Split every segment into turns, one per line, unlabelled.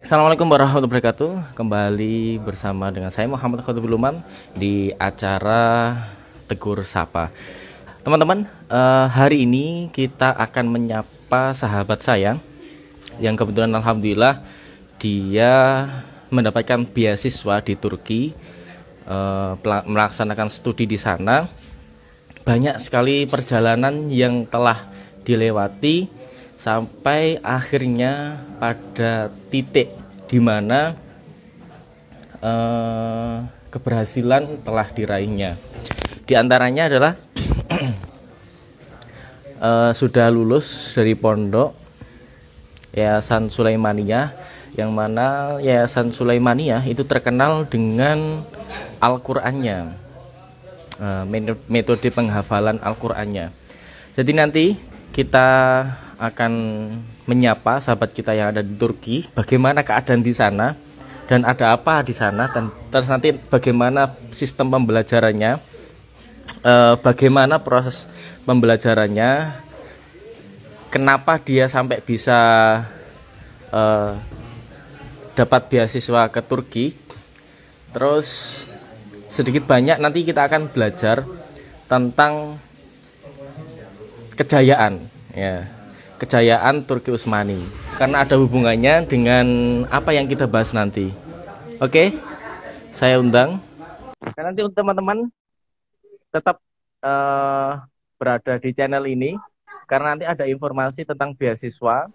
Assalamualaikum warahmatullahi wabarakatuh. Kembali bersama dengan saya Muhammad Khotibul Umam di acara Tegur Sapa. Teman-teman, hari ini kita akan menyapa sahabat saya yang kebetulan alhamdulillah dia mendapatkan beasiswa di Turki, melaksanakan studi di sana. Banyak sekali perjalanan yang telah dilewati sampai akhirnya pada titik di mana keberhasilan telah diraihnya. Di antaranya adalah sudah lulus dari pondok Yayasan Sulaimaniyah, yang mana Yayasan Sulaimaniyah itu terkenal dengan Al-Qur'annya, metode penghafalan Al-Qur'annya. Jadi nanti kita akan menyapa sahabat kita yang ada di Turki, bagaimana keadaan di sana dan ada apa di sana, dan terus nanti bagaimana sistem pembelajarannya, bagaimana proses pembelajarannya, kenapa dia sampai bisa dapat beasiswa ke Turki. Terus sedikit banyak nanti kita akan belajar tentang kejayaan, ya, kejayaan Turki Utsmani, karena ada hubungannya dengan apa yang kita bahas nanti. Oke, saya undang. Dan nanti untuk teman-teman tetap berada di channel ini, karena nanti ada informasi tentang beasiswa,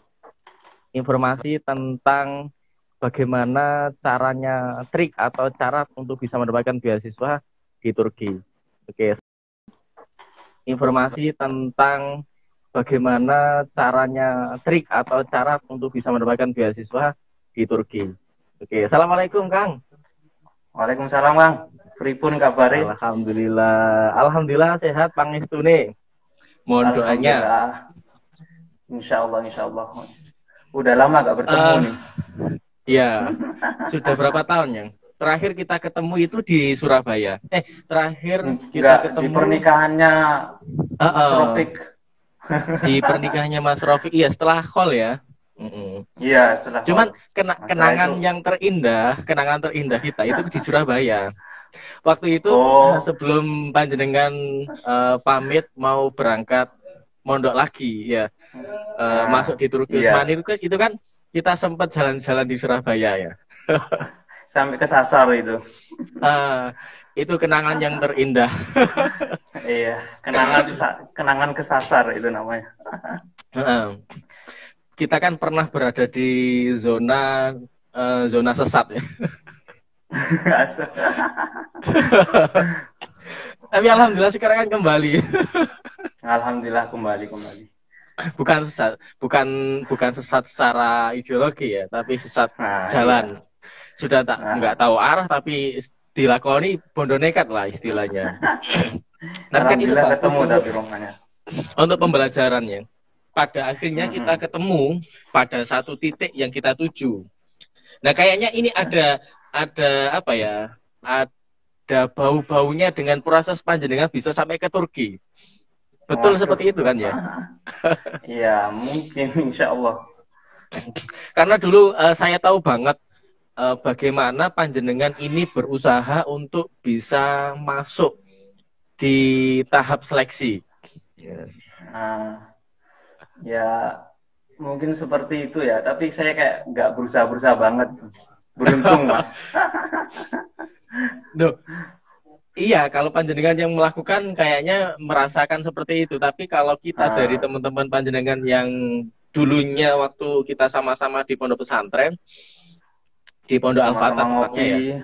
informasi tentang bagaimana caranya, trik atau cara untuk bisa mendapatkan beasiswa di Turki. Oke, informasi tentang bagaimana caranya, trik atau cara untuk bisa mendapatkan beasiswa di Turki. Oke, assalamualaikum Kang.
Waalaikumsalam Bang. Pripun kabare?
Alhamdulillah sehat pangestune. Mohon doanya.
Insya Allah. Udah lama gak bertemu nih.
Iya, sudah berapa tahun yang terakhir kita ketemu itu di Surabaya. Terakhir kita ketemu
di pernikahannya Mas Rofik.
Di pernikahannya Mas Rofik, iya, setelah call ya.
Iya, setelah
cuman
kenangan
kenangan terindah kita itu di Surabaya. Waktu itu sebelum panjenengan pamit mau berangkat mondok lagi ya, masuk di Turki Utsmani, itu kan kita sempat jalan-jalan di Surabaya ya.
Sampai kesasar itu.
Itu kenangan yang terindah.
Iya, kenangan kesasar itu namanya.
Kita kan pernah berada di zona sesat ya. Tapi alhamdulillah sekarang kan kembali.
Alhamdulillah kembali.
Bukan sesat secara ideologi ya, tapi sesat jalan. Iya. Sudah nggak tahu arah, tapi dilakoni bondo nekat lah istilahnya.
Tapi kan itu ketemu tapi rombongannya.
Untuk pembelajarannya, pada akhirnya kita ketemu pada satu titik yang kita tuju. Nah, kayaknya ini ada apa ya? Ada bau-baunya dengan proses panjenengan bisa sampai ke Turki. Betul seperti itu kan ya?
Iya, mungkin insya Allah.
Karena dulu saya tahu banget bagaimana panjenengan ini berusaha untuk bisa masuk di tahap seleksi.
Ya mungkin seperti itu ya, tapi saya kayak nggak berusaha banget. Beruntung Mas.
Duh. Iya, kalau panjenengan yang melakukan kayaknya merasakan seperti itu. Tapi kalau kita dari teman-teman panjenengan yang dulunya waktu kita sama-sama di pondok pesantren, di pondok Al-Fatah tepatnya ya,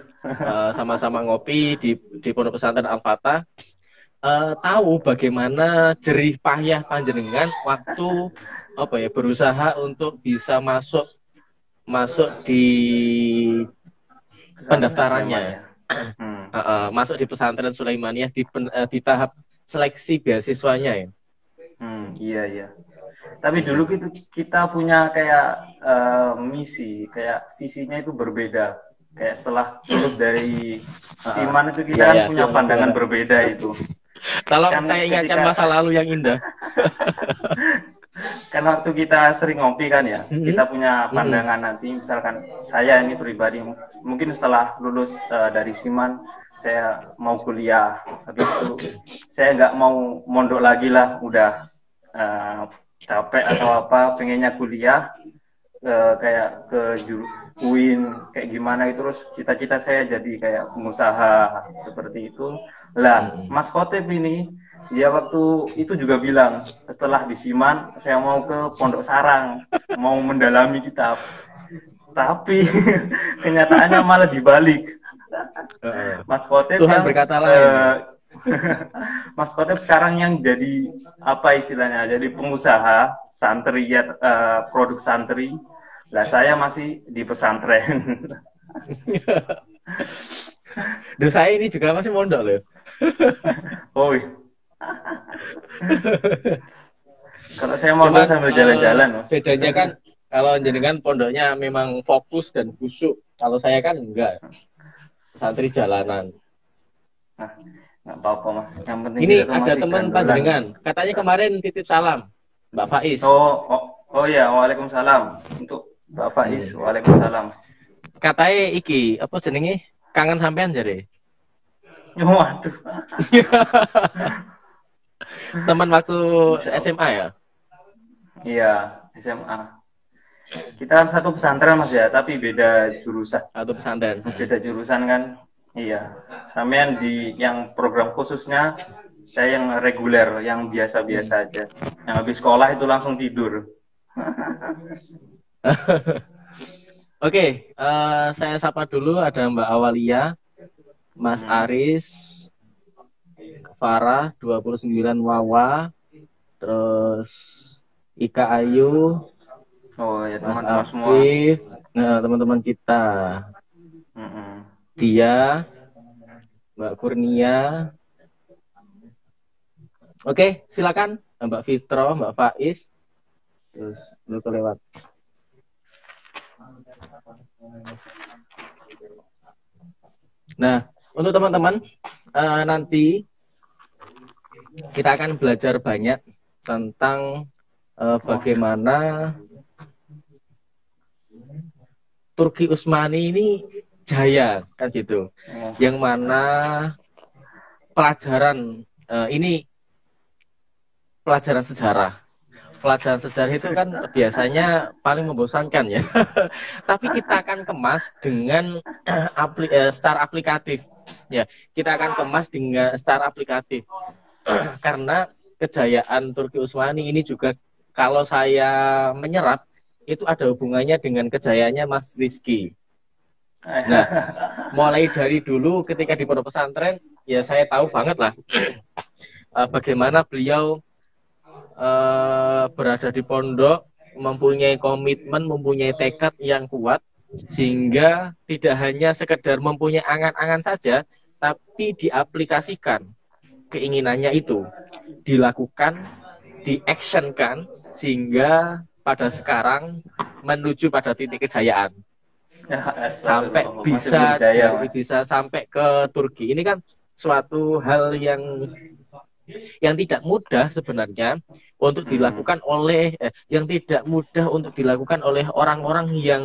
sama-sama ngopi di pondok pesantren Al-Fatah, tahu bagaimana jerih payah panjenengan waktu berusaha untuk bisa masuk di pendaftarannya. Masuk di pesantren Sulaimaniyah di tahap seleksi beasiswanya ya.
Iya. Tapi dulu kita punya kayak misi, kayak visinya itu berbeda. Kayak setelah lulus dari Siman itu kita kan punya pandangan berbeda itu.
Tolong saya ingatkan masa lalu yang indah.
kan waktu kita sering ngopi kan ya,
Mm-mm.
kita punya
Mm-mm.
pandangan nanti, misalkan saya ini pribadi, mungkin setelah lulus dari Siman, saya mau kuliah, habis itu saya nggak mau mondok lagi lah, udah eh, capek atau apa, pengennya kuliah, kayak ke UIN kayak gimana itu, terus cita-cita saya jadi kayak pengusaha seperti itu lah.
Mm-mm.
Mas Khotib ini dia waktu itu juga bilang setelah di Siman saya mau ke Pondok Sarang, mau mendalami kitab, tapi kenyataannya malah dibalik.
Heeh.
Mas Khotib
Tuhan
yang
berkata lain.
Mas Khotib sekarang yang jadi apa istilahnya, jadi pengusaha santri ya, produk santri lah, saya masih di pesantren.
Dan saya ini juga masih mondok loh.
Oh, kalau saya mau
Cuman
sambil jalan-jalan, Mas.
bedanya kan kalau jenengan pondoknya memang fokus dan khusyuk. Kalau saya kan enggak, santri jalanan.
Nah, nggak apa-apa, Mas. Yang penting
Ini
kita tuh
ada
masih
teman
gandolan.
panjenengan, katanya kemarin titip salam, Mbak Faiz.
Oh ya, waalaikumsalam. Untuk Mbak Faiz,
Hmm.
waalaikumsalam.
Katanya iki apa jenenge? Kangen sampean jare.
Waduh,
Teman waktu
Insya Allah.
SMA ya?
Iya, SMA. Kita kan satu pesantren, Mas ya, tapi beda jurusan.
Atau pesantren.
Beda jurusan kan. Iya. Sampean di yang program khususnya, saya yang reguler, yang biasa-biasa
Hmm.
aja. Yang habis sekolah itu langsung tidur.
Oke, saya sapa dulu ada Mbak Awalia, Mas Aris, Farah 29 Wawa, terus Ika Ayu,
Oh ya,
Mas
teman-teman semua.
Afif, nah teman-teman kita,
Mm-mm.
dia, Mbak Kurnia. Oke, silakan Mbak Fitro, Mbak Faiz, terus lu lewat. Nah, untuk teman-teman nanti kita akan belajar banyak tentang bagaimana Turki Utsmani ini jaya, kan gitu.
Oh.
Yang mana pelajaran ini pelajaran sejarah. Pelajaran sejarah itu kan biasanya paling membosankan ya. Tapi kita akan kemas dengan secara aplikatif. Ya, kita akan kemas dengan secara aplikatif. Karena kejayaan Turki Utsmani ini juga kalau saya menyerap itu ada hubungannya dengan kejayaannya Mas Rizky. Nah, mulai dari dulu ketika di pondok pesantren, ya saya tahu banget lah bagaimana beliau berada di pondok, mempunyai komitmen, mempunyai tekad yang kuat, sehingga tidak hanya sekedar mempunyai angan-angan saja, tapi diaplikasikan keinginannya itu, dilakukan, diactionkan, sehingga pada sekarang menuju pada titik kejayaan. Sampai bisa sampai ke Turki. Ini kan suatu hal yang tidak mudah sebenarnya untuk dilakukan oleh yang tidak mudah untuk dilakukan oleh orang-orang yang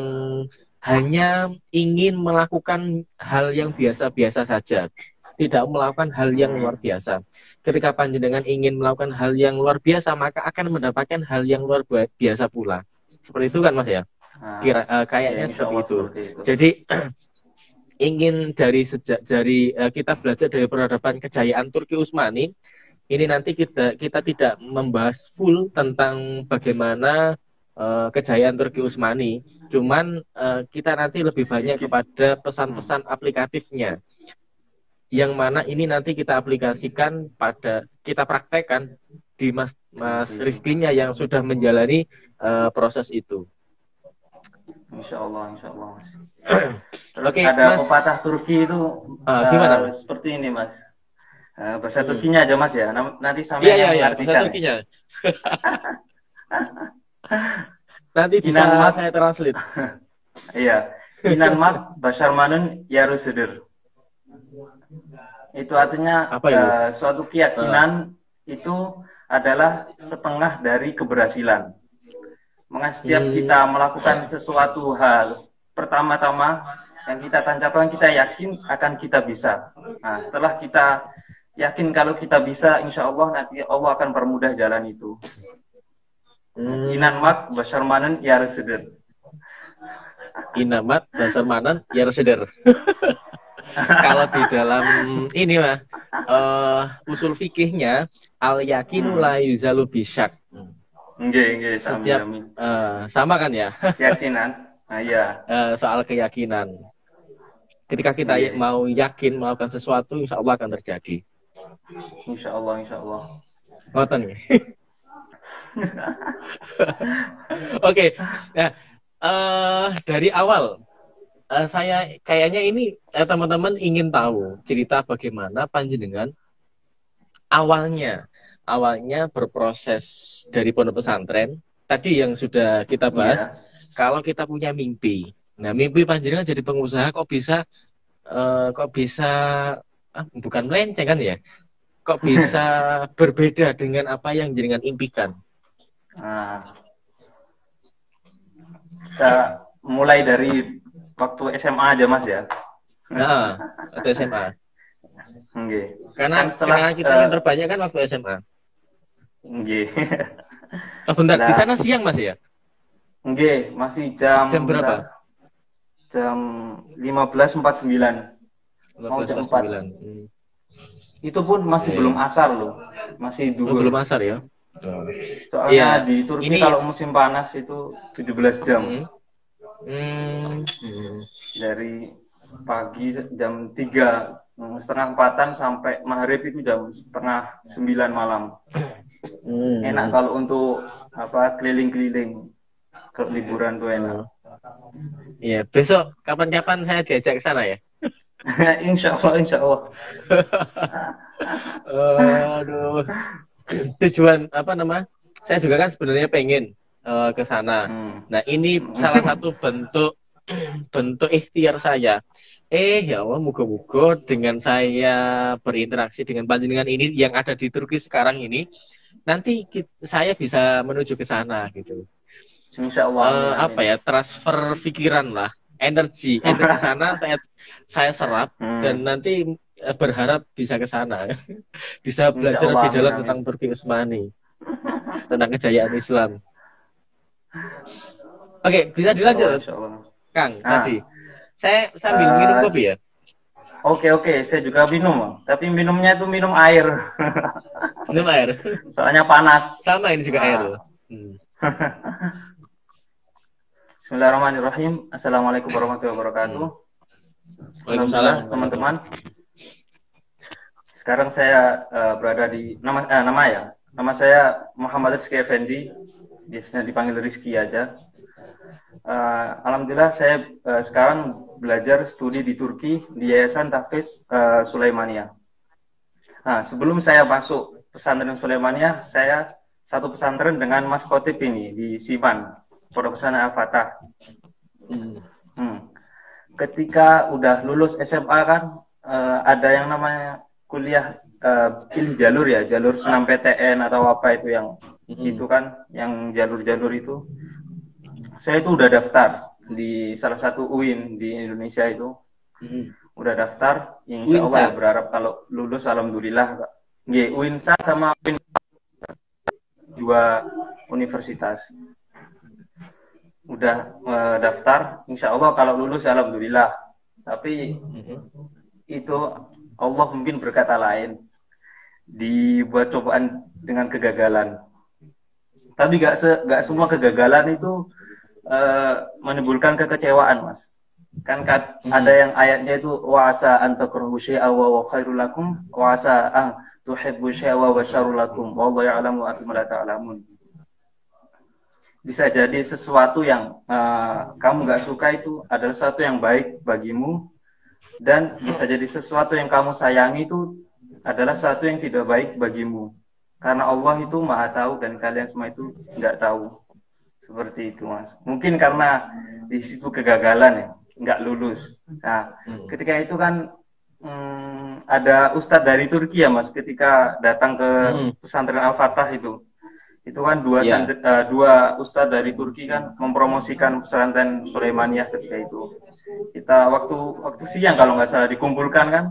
hanya ingin melakukan hal yang biasa-biasa saja, tidak melakukan hal yang luar biasa. Ketika panjenengan ingin melakukan hal yang luar biasa, maka akan mendapatkan hal yang luar biasa pula. Seperti itu kan Mas ya? Kayaknya
ya,
seperti itu.
Seperti itu.
Jadi ingin dari kita belajar dari peradaban kejayaan Turki Utsmani. Ini nanti kita tidak membahas full tentang bagaimana kejayaan Turki Utsmani. Cuman kita nanti lebih banyak kepada pesan-pesan aplikatifnya. Yang mana ini nanti kita aplikasikan kita praktekkan di Mas Rizky-nya yang sudah menjalani proses itu.
Insya Allah. Terus
Oke,
ada
Mas,
pepatah Turki itu
gimana, Mas?
seperti ini, Mas. Bahasa Turkinya aja, Mas ya. Nanti sama
yang
yang
bahasa Turkinya. Nanti bisa
İnanmak,
saya translate.
Iya. İnanmak başarmanın yarısıdır. Itu artinya suatu keyakinan itu adalah setengah dari keberhasilan. Maka setiap kita melakukan sesuatu hal, pertama-tama yang kita tancapkan, kita yakin akan kita bisa. Nah, setelah kita yakin kalau kita bisa, insya Allah nanti Allah akan permudah jalan itu. Inan mak basar manen ya reseder.
Inamat dasar manan ya reseder. Kalau di dalam ini mah usul fikihnya al yakinu la yuzalu bisyak.
Nggih,
Setiap sama kan ya?
Keyakinan. Nah, iya.
Soal keyakinan. Ketika kita mau yakin melakukan sesuatu, insya Allah akan terjadi.
Insya Allah, insya Allah.
Ngoten nih. Oke. Nah, dari awal saya kayaknya ini teman-teman ingin tahu cerita bagaimana panjenengan awalnya berproses dari pondok pesantren tadi yang sudah kita bahas. Kalau kita punya mimpi, nah mimpi panjenengan jadi pengusaha kok bisa bukan melenceng kan ya? Kok bisa berbeda dengan apa yang jenengan impikan?
Kita mulai dari waktu SMA aja Mas ya.
Nah, waktu SMA.
Nggih.
Karena kenangan kita yang terbanyak kan waktu SMA.
Nggih.
Oh, bentar, di sana siang Mas ya?
Nggih, masih jam
berapa?
Jam 15.49.
15.49.
Itu pun masih belum asar loh. Masih duhur.
Belum asar ya?
Soalnya di Turki ini kalau musim panas itu 17 jam. Dari pagi jam 3, setengah 4-an sampai maghrib itu jam setengah 9 malam. Enak kalau untuk keliling-keliling ke liburan tuh enak.
Iya, besok kapan-kapan saya diajak ke sana ya.
Insya Allah.
Aduh. Tujuan saya juga kan sebenarnya pengen ke sana. Nah, ini salah satu bentuk ikhtiar saya. Ya Allah, moga-moga dengan saya berinteraksi dengan panjenengan ini yang ada di Turki sekarang ini, nanti saya bisa menuju ke sana gitu.
Insya Allah.
Transfer pikiran lah, energi sana saya serap dan nanti berharap bisa ke sana, bisa belajar lebih dalam tentang Turki Utsmani, tentang kejayaan Islam. Oke, bisa dilanjut, Kang. Tadi saya sambil minum kopi ya.
Oke, saya juga minum, tapi minumnya itu minum air.
Minum air.
Soalnya panas.
Sama ini juga air.
Bismillahirrahmanirrahim. Assalamualaikum warahmatullahi wabarakatuh.
Waalaikumsalam,
teman-teman. Sekarang saya berada di nama saya Muhammad Rizky Effendi, biasanya dipanggil Rizky aja. Alhamdulillah saya sekarang belajar studi di Turki di Yayasan Tahfiz Sulaimania. Nah, sebelum saya masuk pesantren Sulaimania, saya satu pesantren dengan Mas Khotib ini di Siman, Pondok Pesantren Al-Fatah. Ketika udah lulus SMA kan ada yang namanya kuliah pilih jalur ya, jalur senam PTN atau apa itu yang itu kan, yang jalur-jalur itu. Saya itu udah daftar di salah satu UIN di Indonesia itu. Udah daftar, insya Allah ya, berharap kalau lulus alhamdulillah. UINSA sama UIN, dua universitas. Udah daftar, insya Allah kalau lulus alhamdulillah. Tapi itu Allah mungkin berkata lain, dibuat cobaan dengan kegagalan. Tapi gak semua kegagalan itu menimbulkan kekecewaan, Mas. Kan ada yang ayatnya itu wa'asa an takrahu syai'a wa khairul lakum wa'asa an tuhibbu syai'a wa syarrul lakum wallahu ya'lamu wa antum la ta'lamun. Bisa jadi sesuatu yang kamu gak suka itu adalah sesuatu yang baik bagimu, dan bisa jadi sesuatu yang kamu sayangi itu adalah sesuatu yang tidak baik bagimu, karena Allah itu maha tahu dan kalian semua itu nggak tahu. Seperti itu, Mas. Mungkin karena di situ kegagalan ya, nggak lulus. Nah, ketika itu kan ada ustadz dari Turki ya, Mas, ketika datang ke pesantren Al-Fatah itu, Itu kan
Iya.
dua ustadz dari Turki kan mempromosikan pesantren Sulaimaniyah ketika itu. Kita waktu waktu siang kalau nggak salah dikumpulkan kan,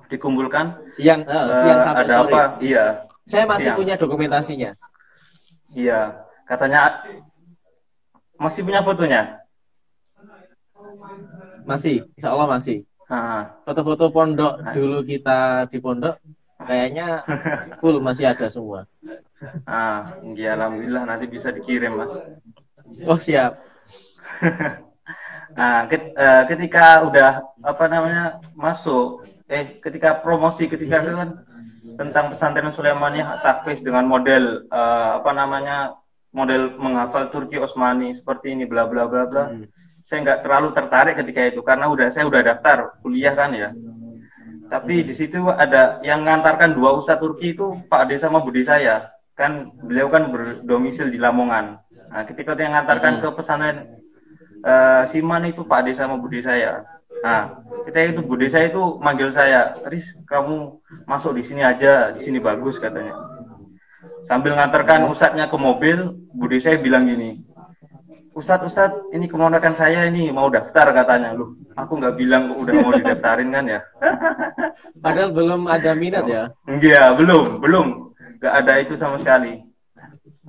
dikumpulkan
Siang sampai
ada
sore.
apa? Iya,
Saya masih
siang.
punya dokumentasinya.
Iya, katanya masih punya fotonya.
Masih, insya Allah masih.
Ah,
Foto-foto pondok
ah,
dulu kita di pondok kayaknya full masih ada semua.
ya alhamdulillah nanti bisa dikirim mas.
Oh siap.
Ketika udah apa namanya masuk, ketika promosi ketika itu
Mm-mm.
kan tentang pesantren Sulaimaniyah tahfiz dengan model apa namanya model menghafal Turki Osmani seperti ini bla bla bla bla.
Mm-mm.
Saya nggak terlalu tertarik ketika itu karena saya udah daftar kuliah kan ya. Tapi di
Mm-mm.
situ ada yang ngantarkan dua ustadz Turki itu Pak Ade sama Budi saya. Kan beliau kan berdomisil di Lamongan. Nah, ketika dia ngantarkan ke
Mm-mm.
pesantren Siman itu Pak Ade sama Budi saya. Nah, ketika itu Budi saya itu manggil saya, Riz, kamu masuk di sini aja, di sini bagus katanya. Sambil ngantarkan
Mm-mm.
ustadznya ke mobil, Budi saya bilang gini, Ustadz, ini keponakan saya ini mau daftar katanya. Loh, aku nggak bilang udah mau didaftarin kan ya.
Padahal belum ada minat ya.
Enggak, belum. Nggak ada itu sama sekali.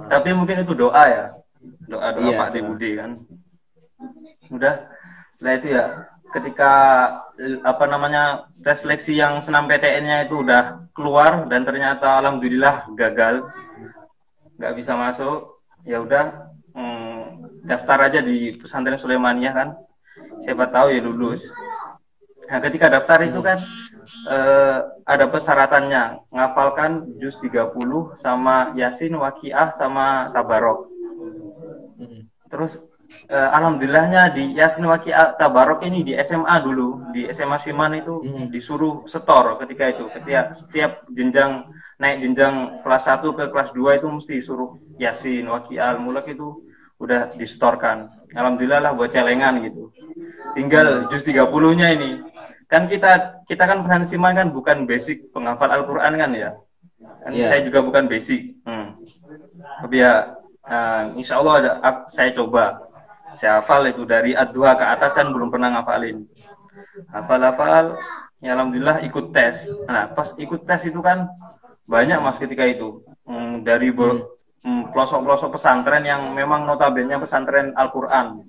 Tapi mungkin itu doa ya. Doa-doa
Iya,
Pak De
doa.
Budi kan. Udah, setelah itu ya, ketika apa namanya tes seleksi yang senam PTN-nya itu udah keluar dan ternyata alhamdulillah gagal, nggak bisa masuk, ya udah daftar aja di pesantren Sulaimaniyah kan, siapa tahu ya lulus. Nah, ketika daftar itu
Mm-mm.
kan ada persyaratannya, ngafalkan juz 30 sama Yasin, Waqiah sama Tabarok.
Mm-mm.
Terus alhamdulillahnya di Yasin Waki Tabarok ini di SMA dulu, di SMA Siman itu
Mm-mm.
disuruh setor ketika itu. Ketika setiap jenjang naik jenjang kelas 1 ke kelas 2 itu mesti disuruh Yasin Waki Al Mulk itu udah disetorkan. Alhamdulillah lah buat celengan gitu. Tinggal juz 30-nya ini. Kan kita kan pesantren Siman kan bukan basic penghafal Al-Qur'an kan ya. Kan saya
Iya.
juga bukan basic. Tapi ya insya Allah saya coba. Saya hafal itu dari Ad-Duha ke atas kan belum pernah ngafalin. Hafal-hafal, ya alhamdulillah ikut tes. Nah, pas ikut tes itu kan banyak mas ketika itu. Dari
Mm.
pelosok-pelosok pesantren yang memang notabene pesantren Al-Quran.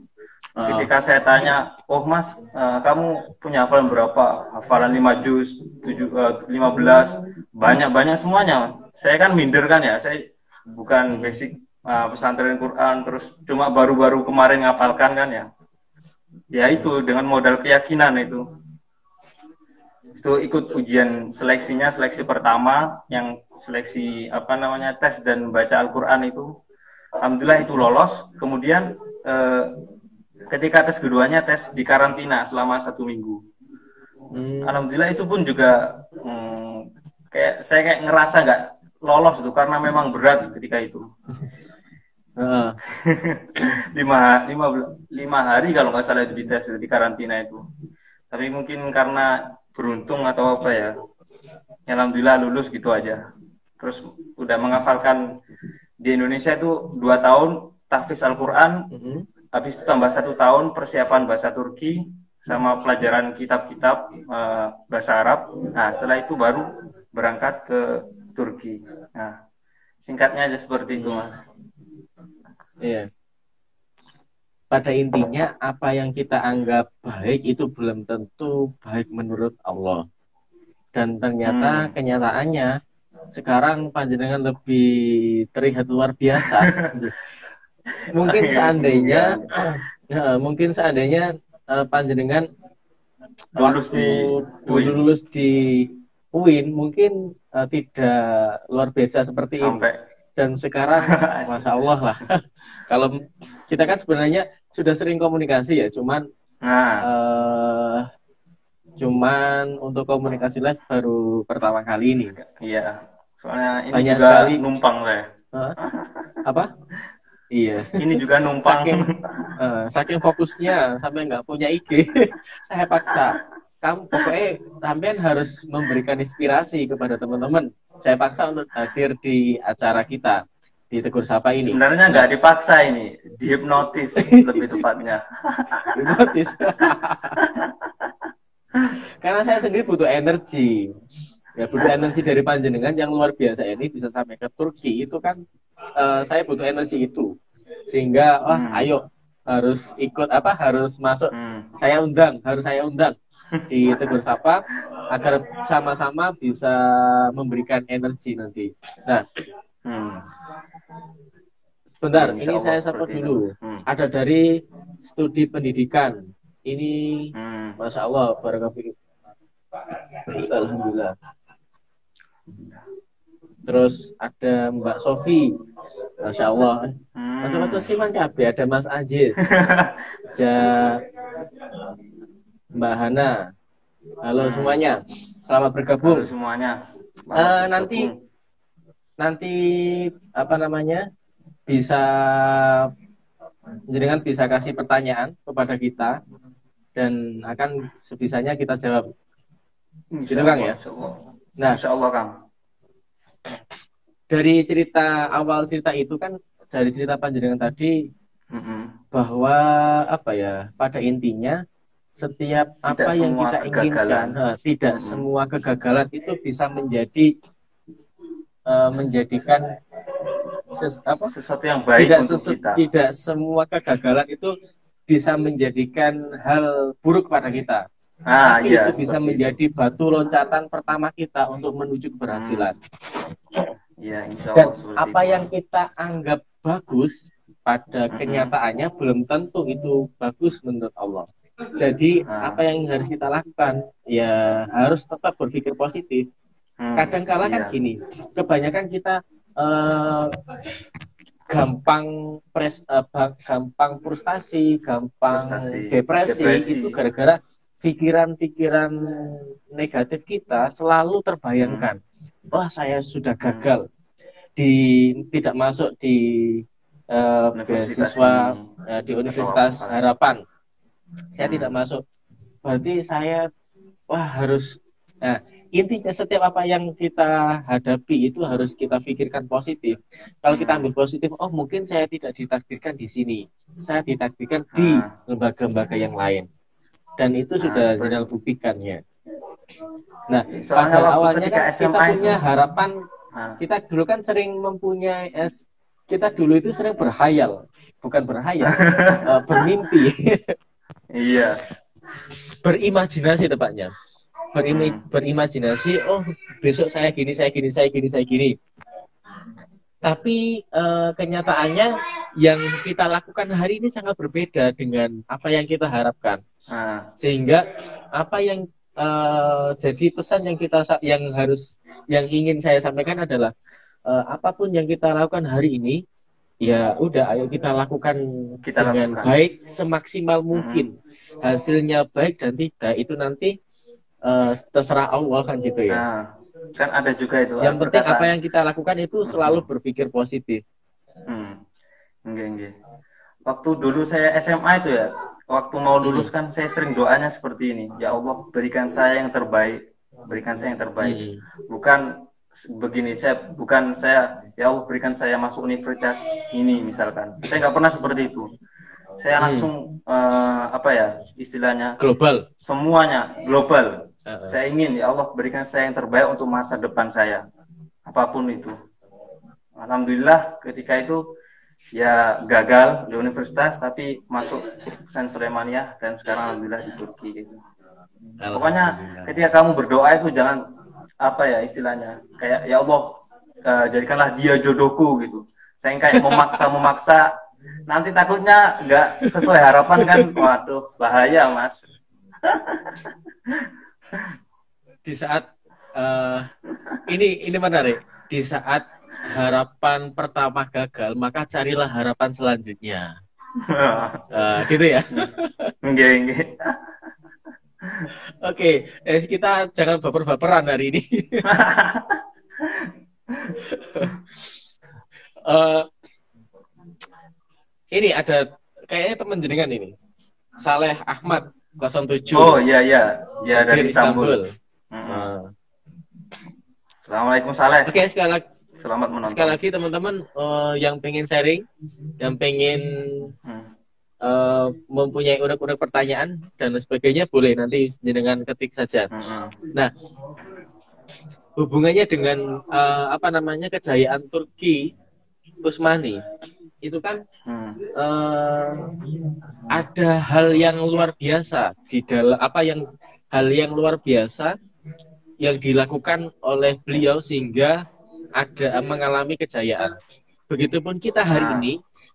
Ah.
Ketika saya tanya, oh mas, kamu punya hafalan berapa? Hafalan 5 juz, 15, banyak-banyak semuanya. Saya kan minder kan ya, saya bukan
Mm-mm.
basic pesantren Quran, terus cuma baru-baru kemarin ngapalkan kan ya. Ya itu dengan modal keyakinan itu ikut ujian seleksinya, seleksi pertama yang seleksi apa namanya tes dan baca Al-Quran itu, alhamdulillah itu lolos. Kemudian ketika tes keduanya tes di karantina selama 1 minggu.
Mm.
Alhamdulillah itu pun juga kayak saya kayak ngerasa nggak lolos itu karena memang berat ketika itu.
Ah.
lima hari kalau nggak salah di tes di karantina itu. Tapi mungkin karena beruntung atau apa ya, alhamdulillah lulus gitu aja. Terus udah menghafalkan di Indonesia itu 2 tahun tahfiz Al-Quran,
Mm-mm.
habis itu tambah 1 tahun persiapan bahasa Turki sama pelajaran kitab-kitab bahasa Arab. Nah setelah itu baru berangkat ke Turki. Nah singkatnya aja seperti itu
Mm.
mas.
Iya. Pada intinya apa yang kita anggap baik itu belum tentu baik menurut Allah. Dan ternyata
Hmm.
kenyataannya sekarang panjenengan lebih terlihat luar biasa. Mungkin
Enggak,
seandainya mungkin seandainya panjenengan
lulus
waktu
di
dulu
UIN
lulus di UIN mungkin tidak luar biasa seperti ini.
sampai
Dan sekarang Masya Allah lah. Kalau kita kan sebenarnya sudah sering komunikasi ya,
nah
eh, cuman untuk komunikasi live baru pertama kali ini.
iya soalnya ini
Banyak
juga
sekali
numpang saya
eh, apa? Iya.
ini juga numpang.
Saking fokusnya sampai nggak punya IG, saya paksa. Kamu pokoknya sampean harus memberikan inspirasi kepada teman-teman. Saya paksa untuk hadir di acara kita. ditegur sapa ini.
Sebenarnya nggak dipaksa ini, dihipnotis lebih tepatnya.
Hipnotis. Karena saya sendiri butuh energi. Ya, butuh energi dari panjenengan yang luar biasa ini bisa sampai ke Turki itu kan saya butuh energi itu. Sehingga ayo harus ikut harus masuk. Harus saya undang di Tegur Sapa agar sama-sama bisa memberikan energi nanti. Nah, sebentar, ini saya sapa dulu. Ada dari studi pendidikan. Ini Masya Allah, barakatuh. Alhamdulillah. Terus ada Mbak Sofi, Masya Allah. Macam-macam siman kabeh, ada Mas Ajis, ada Mbak Hana. Halo semuanya, selamat bergabung.
Halo semuanya.
Nanti apa namanya bisa jenengan bisa kasih pertanyaan kepada kita dan akan sebisanya kita jawab. Gitu Kang ya. Nah,
Insya Allah Kang.
Dari awal cerita itu kan dari cerita panjenengan tadi bahwa pada intinya setiap
tidak
apa yang kita inginkan, tidak semua kegagalan itu bisa menjadikan
sesuatu yang baik untuk kita.
Tidak semua kegagalan itu bisa menjadikan hal buruk pada kita. Tapi itu bisa menjadi batu loncatan pertama kita untuk menuju keberhasilan.
Ya,
dan apa yang kita anggap bagus pada kenyataannya belum tentu itu bagus menurut Allah. Jadi apa yang harus kita lakukan ya harus tetap berpikir positif. Kadang-kala kan gini, kebanyakan kita gampang frustasi, gampang depresi itu gara-gara pikiran-pikiran negatif kita selalu terbayangkan. Wah, saya sudah gagal tidak masuk di beasiswa di Universitas Harapan. Saya tidak masuk. Berarti saya harus. Nah, intinya setiap apa yang kita hadapi itu harus kita pikirkan positif. Kalau kita ambil positif, mungkin saya tidak ditakdirkan di sini. Saya ditakdirkan di lembaga-lembaga yang lain. Dan itu sudah jenengan buktikannya. Nah, pada awalnya kan kita punya harapan. Kita dulu kan sering mempunyai kita dulu itu sering berhayal, bukan berhayal, bermimpi.
Iya.
Berimajinasi tepatnya. Berimajinasi, besok saya gini. Tapi kenyataannya yang kita lakukan hari ini sangat berbeda dengan apa yang kita harapkan. Sehingga apa yang jadi pesan yang ingin saya sampaikan adalah apapun yang kita lakukan hari ini, ya udah, ayo kita lakukan dengan baik semaksimal mungkin. Hasilnya baik dan tidak itu nanti terserah Allah kan gitu ya.
Kan ada juga itu.
Yang penting apa yang kita lakukan itu selalu berpikir positif.
Enggak. Waktu dulu saya SMA itu ya, waktu mau lulus kan saya sering doanya seperti ini. Ya Allah, berikan saya yang terbaik. Bukan begini, bukan saya ya Allah berikan saya masuk universitas ini misalkan. Saya nggak pernah seperti itu. Saya langsung istilahnya
global.
Semuanya global. Saya ingin ya Allah berikan saya yang terbaik untuk masa depan saya. Apapun itu. Alhamdulillah ketika itu ya gagal di universitas tapi masuk Saint Suleimania dan sekarang alhamdulillah di Turki gitu. Pokoknya ketika kamu berdoa itu jangan istilahnya kayak ya Allah jadikanlah dia jodohku gitu. Saya kayak memaksa nanti takutnya nggak sesuai harapan kan, waduh bahaya Mas.
Di saat ini menarik, di saat harapan pertama gagal maka carilah harapan selanjutnya. Gitu ya.
Enggak.
Oke, kita jangan baper-baperan hari ini. Ini ada kayaknya teman jenengan ini, Saleh Ahmad 07.
Oh iya dari Istanbul.
Assalamualaikum
Assalamualaikum Saleh.
Oke,
Selamat
sekali
menonton.
lagi teman-teman yang pengen sharing, yang pengen
Hmm.
mempunyai unek-unek pertanyaan dan sebagainya, boleh nanti jenengan ketik saja.
Hmm. Hmm.
Nah, hubungannya dengan apa namanya kejayaan Turki Utsmani itu kan
Hmm.
eh, ada hal yang luar biasa di dalam apa yang hal yang luar biasa yang dilakukan oleh beliau sehingga ada mengalami kejayaan. Begitupun kita hari
Nah.
ini,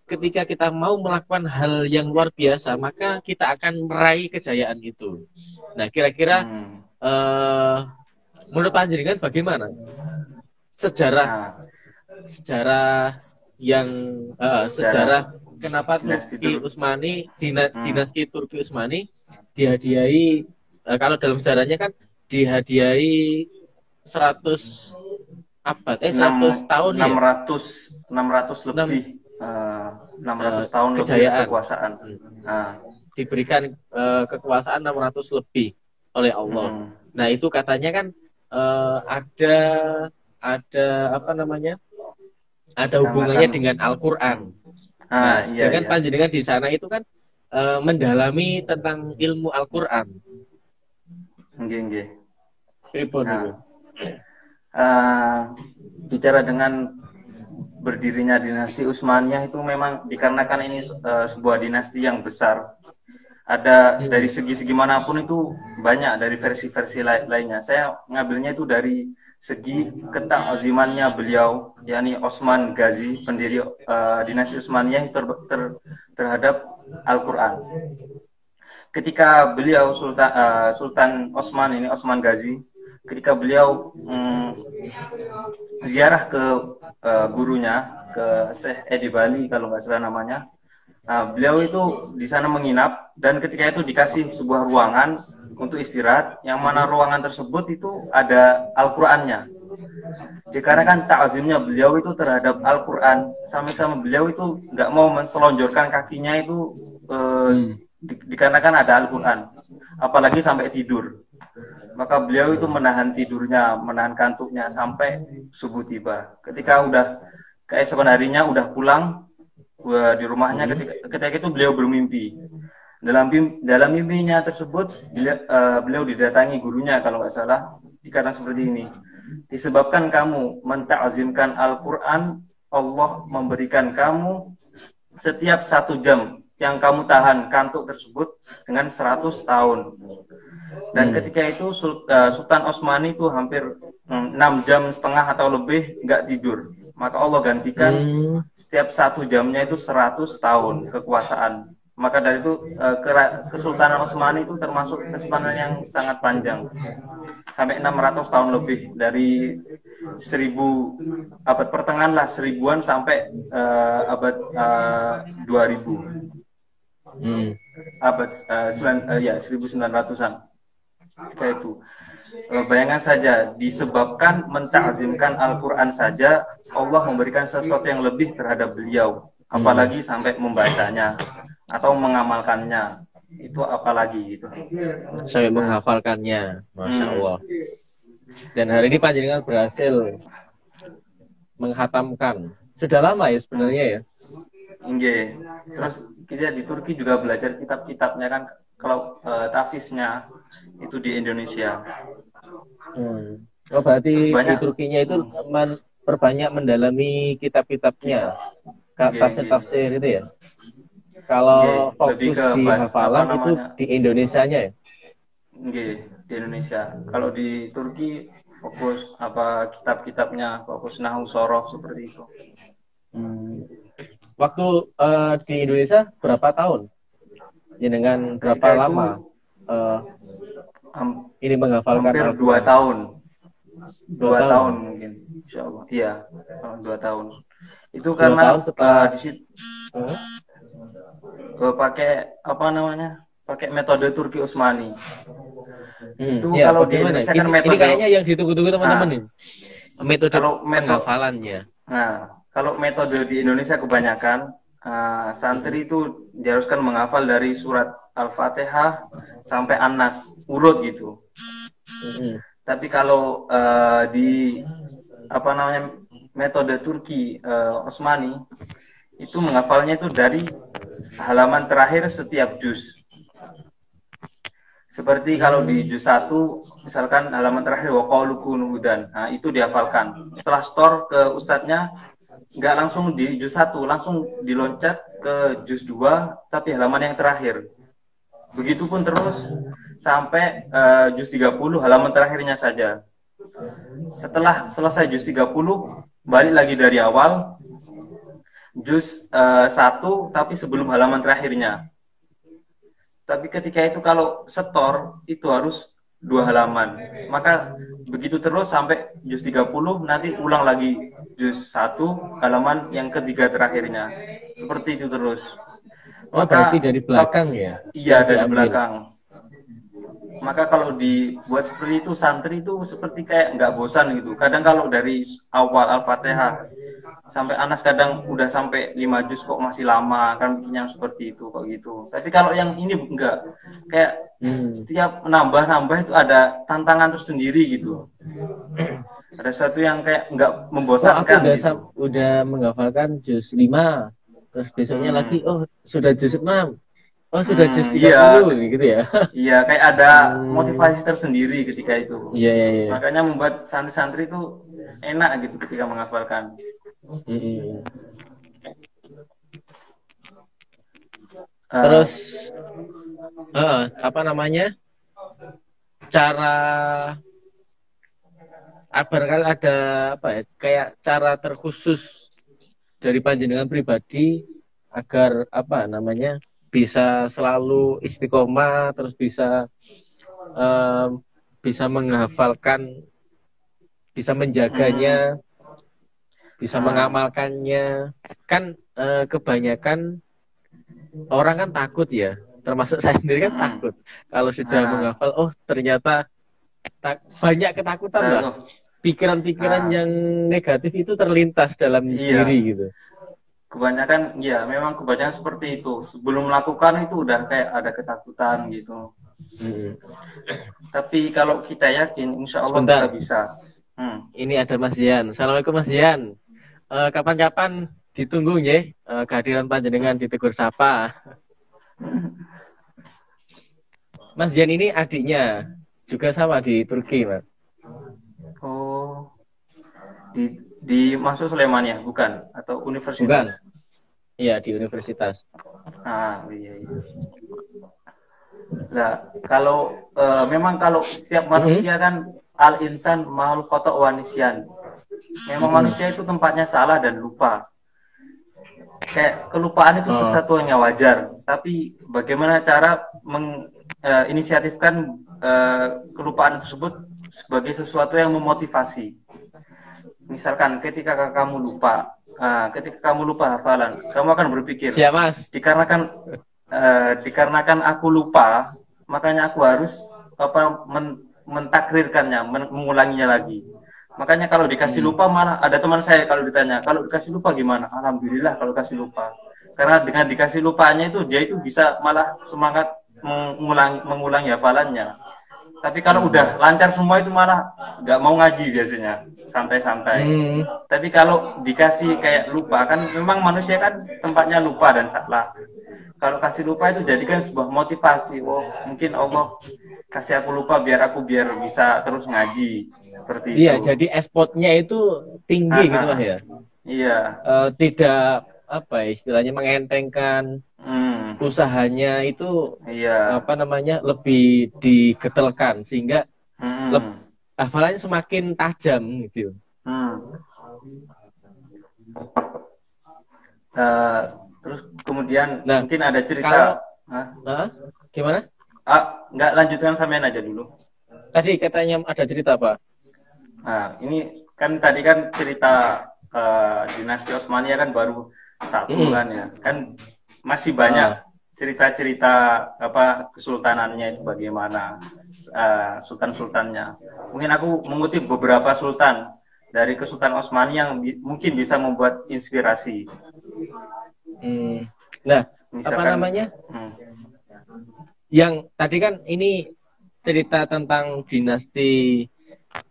ketika kita mau melakukan hal yang luar biasa, maka kita akan meraih kejayaan itu. Nah, kira-kira
Hmm.
eh, menurut panjenengan bagaimana sejarah
Nah,
sejarah yang
sejarah
sejarah kenapa
dinasti
Turki
Tur.
Utsmani
Hmm.
dinasti Turki Utsmani dihadiahi kalau dalam sejarahnya kan dihadiahi 100 abad
6
100 tahun ya
600
6
lebih 600 tahun lebih
kejayaan.
kekuasaan. Nah.
Diberikan kekuasaan 600 lebih oleh Allah.
Hmm.
Nah, itu katanya kan ada apa namanya? Ada hubungannya
Dikarenakan.
dengan
Hmm.
Al-Qur'an. Nah,
Iya,
sedangkan
iya.
panjenengan di sana itu kan mendalami tentang ilmu Al-Qur'an.
Nggih, nggih.
Pripun niku?
Nah, eh, bicara dengan berdirinya dinasti Utsmaniyah itu memang dikarenakan ini sebuah dinasti yang besar. Ada dari
Hmm.
segi-segi manapun itu banyak dari versi-versi lainnya. Saya ngambilnya itu dari segi ketakzimannya beliau, yakni Osman Ghazi, pendiri dinasti Utsmaniyah terhadap Al-Quran. Ketika beliau Sultan Osman ini Osman Ghazi, ketika beliau ziarah ke gurunya, ke Syekh Edi Bali kalau nggak salah namanya. Nah, beliau itu di sana menginap dan ketika itu dikasih sebuah ruangan untuk istirahat, yang mana ruangan tersebut itu ada Al-Qur'annya. Dikarenakan takzimnya beliau itu terhadap Al-Quran, sama-sama beliau itu nggak mau menselonjorkan kakinya itu dikarenakan ada Al-Quran, apalagi sampai tidur. Maka beliau itu menahan tidurnya, menahan kantuknya sampai subuh tiba. Ketika udah keesokan harinya udah pulang di rumahnya, ketika itu beliau bermimpi. Dalam mimpinya tersebut beliau didatangi gurunya kalau nggak salah, dikatakan seperti ini: disebabkan kamu mentakzimkan Al-Quran, Allah memberikan kamu setiap 1 jam yang kamu tahan kantuk tersebut dengan 100 tahun. Dan ketika itu Sultan Osmani itu hampir 6 jam setengah atau lebih nggak tidur. Maka Allah gantikan setiap 1 jamnya itu 100 tahun kekuasaan. Maka dari itu Kesultanan Osmani itu termasuk kesultanan yang sangat panjang, sampai 600 tahun lebih, dari 1000 abad pertengahan lah, 1000-an sampai abad 2000, abad 1900-an. Ketika itu bayangkan saja, disebabkan mentakzimkan Al-Quran saja Allah memberikan sesuatu yang lebih terhadap beliau, apalagi sampai membacanya atau mengamalkannya, itu apalagi gitu.
Saya menghafalkannya, Masya Allah. Dan hari ini panjenengan berhasil menghatamkan. Sudah lama ya sebenarnya ya.
Iya. Terus kita di Turki juga belajar kitab-kitabnya kan, kalau tafiznya itu di Indonesia.
Oh, berarti di
Banyak.
Turkinya itu perbanyak mendalami kitab-kitabnya, tafsir-tafsir itu ya. Kalau
Lebih
fokus
ke
di
apa
hafalan itu
namanya?
di Indonesianya ya.
Di Indonesia. Kalau di Turki fokus apa kitab-kitabnya, fokus nahwu sorof seperti itu.
Waktu di Indonesia berapa tahun? Dengan berapa
Ketika itu
lama ini menghafalkan
hampir 2
Al-Quran?
tahun. 2
tahun.
tahun mungkin, insya Allah. Iya, 2 tahun. Itu
2
karena
tahun setelah
di situ pakai apa namanya? Pakai metode Turki Utsmani. Itu
ya,
kalau di
bagaimana?
Indonesia kan metode.
Ini kayaknya yang ditunggu-tunggu teman-teman ini. Metode
Kalau
penghafalannya.
Kalau metode di Indonesia kebanyakan santri itu diharuskan menghafal dari surat Al-Fatihah sampai An-Nas, urut gitu. Tapi kalau di apa namanya, metode Turki Utsmani itu menghafalnya itu dari halaman terakhir setiap juz. Seperti kalau di juz 1, misalkan halaman terakhir waqalu kunu hudan. Nah, itu dihafalkan. Setelah store ke ustadznya, nggak langsung di juz 1, langsung diloncat ke juz 2, tapi halaman yang terakhir. Begitupun terus sampai juz 30, halaman terakhirnya saja. Setelah selesai juz 30, balik lagi dari awal, juz 1, tapi sebelum halaman terakhirnya. Tapi ketika itu kalau setor, itu harus 2 halaman. Maka begitu terus sampai juz 30, nanti ulang lagi juz 1, halaman yang ketiga terakhirnya. Seperti itu terus.
Oh, berarti dari belakang ya?
Iya, dari belakang. Maka kalau dibuat seperti itu, santri itu seperti kayak nggak bosan gitu. Kadang kalau dari awal Al-Fatihah sampai Anas kadang udah sampai 5 juz kok masih lama, kan bikin yang seperti itu kok gitu. Tapi kalau yang ini enggak, kayak setiap nambah-nambah itu ada tantangan tersendiri gitu. Ada satu yang kayak nggak membosankan.
Aku
gitu.
udah menghafalkan juz 5, terus besoknya lagi sudah juz 6. Oh, sudah juz 30 gitu ya.
Iya, kayak ada motivasi tersendiri ketika itu.
Iya.
Makanya membuat santri-santri itu enak gitu ketika menghafalkan.
Terus apa namanya? Cara barangkali ada apa ya? Kayak cara terkhusus dari panjenengan pribadi agar apa namanya? Bisa selalu istiqomah, terus bisa menghafalkan, bisa menjaganya, bisa mengamalkannya. Kan kebanyakan orang kan takut ya, termasuk saya sendiri kan takut kalau sudah menghafal, ternyata banyak ketakutan lah, pikiran-pikiran yang negatif itu terlintas dalam diri gitu.
Kebanyakan ya memang kebanyakan seperti itu, sebelum melakukan itu udah kayak ada ketakutan gitu. Tapi kalau kita yakin insya Allah kita bisa.
Ini ada Mas Zian. Assalamualaikum Mas Zian. Kapan-kapan ditunggu ya kehadiran panjenengan di Tegur Sapa. Mas Zian ini adiknya juga sama di Turki, Mas.
Oh, di masuk Sleman ya, bukan? Atau universitas?
Bukan. Iya, di universitas.
Iya. Nah, kalau memang kalau setiap manusia kan al-insan mahal khata' wa nisyan. Memang manusia itu tempatnya salah dan lupa. Kayak kelupaan itu sesuatu yang wajar, tapi bagaimana cara menginisiatifkan kelupaan tersebut sebagai sesuatu yang memotivasi. Misalkan ketika kamu lupa hafalan, kamu akan berpikir,
siap, Mas.
Dikarenakan aku lupa, makanya aku harus mentakrirkannya, mengulanginya lagi. Makanya kalau dikasih lupa, malah ada teman saya kalau ditanya, kalau dikasih lupa gimana? Alhamdulillah kalau dikasih lupa. Karena dengan dikasih lupanya itu, dia itu bisa malah semangat mengulangi hafalannya. Tapi kalau udah lancar semua itu malah nggak mau ngaji biasanya, santai-santai. Tapi kalau dikasih kayak lupa, kan memang manusia kan tempatnya lupa dan salah. Kalau kasih lupa itu jadikan sebuah motivasi. Mungkin Allah kasih aku lupa biar bisa terus ngaji. Seperti itu.
Iya, jadi ekspornya itu tinggi gitu lah ya.
Iya.
Tidak apa ya, istilahnya mengentengkan usahanya itu, apa namanya, lebih digetelkan sehingga hafalannya semakin tajam gitu.
Terus kemudian mungkin ada cerita.
Gimana?
Nggak, lanjutkan sampean aja dulu.
Tadi katanya ada cerita apa?
Nah, ini kan tadi kan cerita dinasti Utsmaniyah kan baru satu kan ya. Kan masih banyak cerita-cerita kesultanannya itu bagaimana, sultan-sultannya. Mungkin aku mengutip beberapa sultan dari Kesultanan Utsmani yang mungkin bisa membuat inspirasi.
Nah, misalkan, apa namanya? Yang tadi kan ini cerita tentang dinasti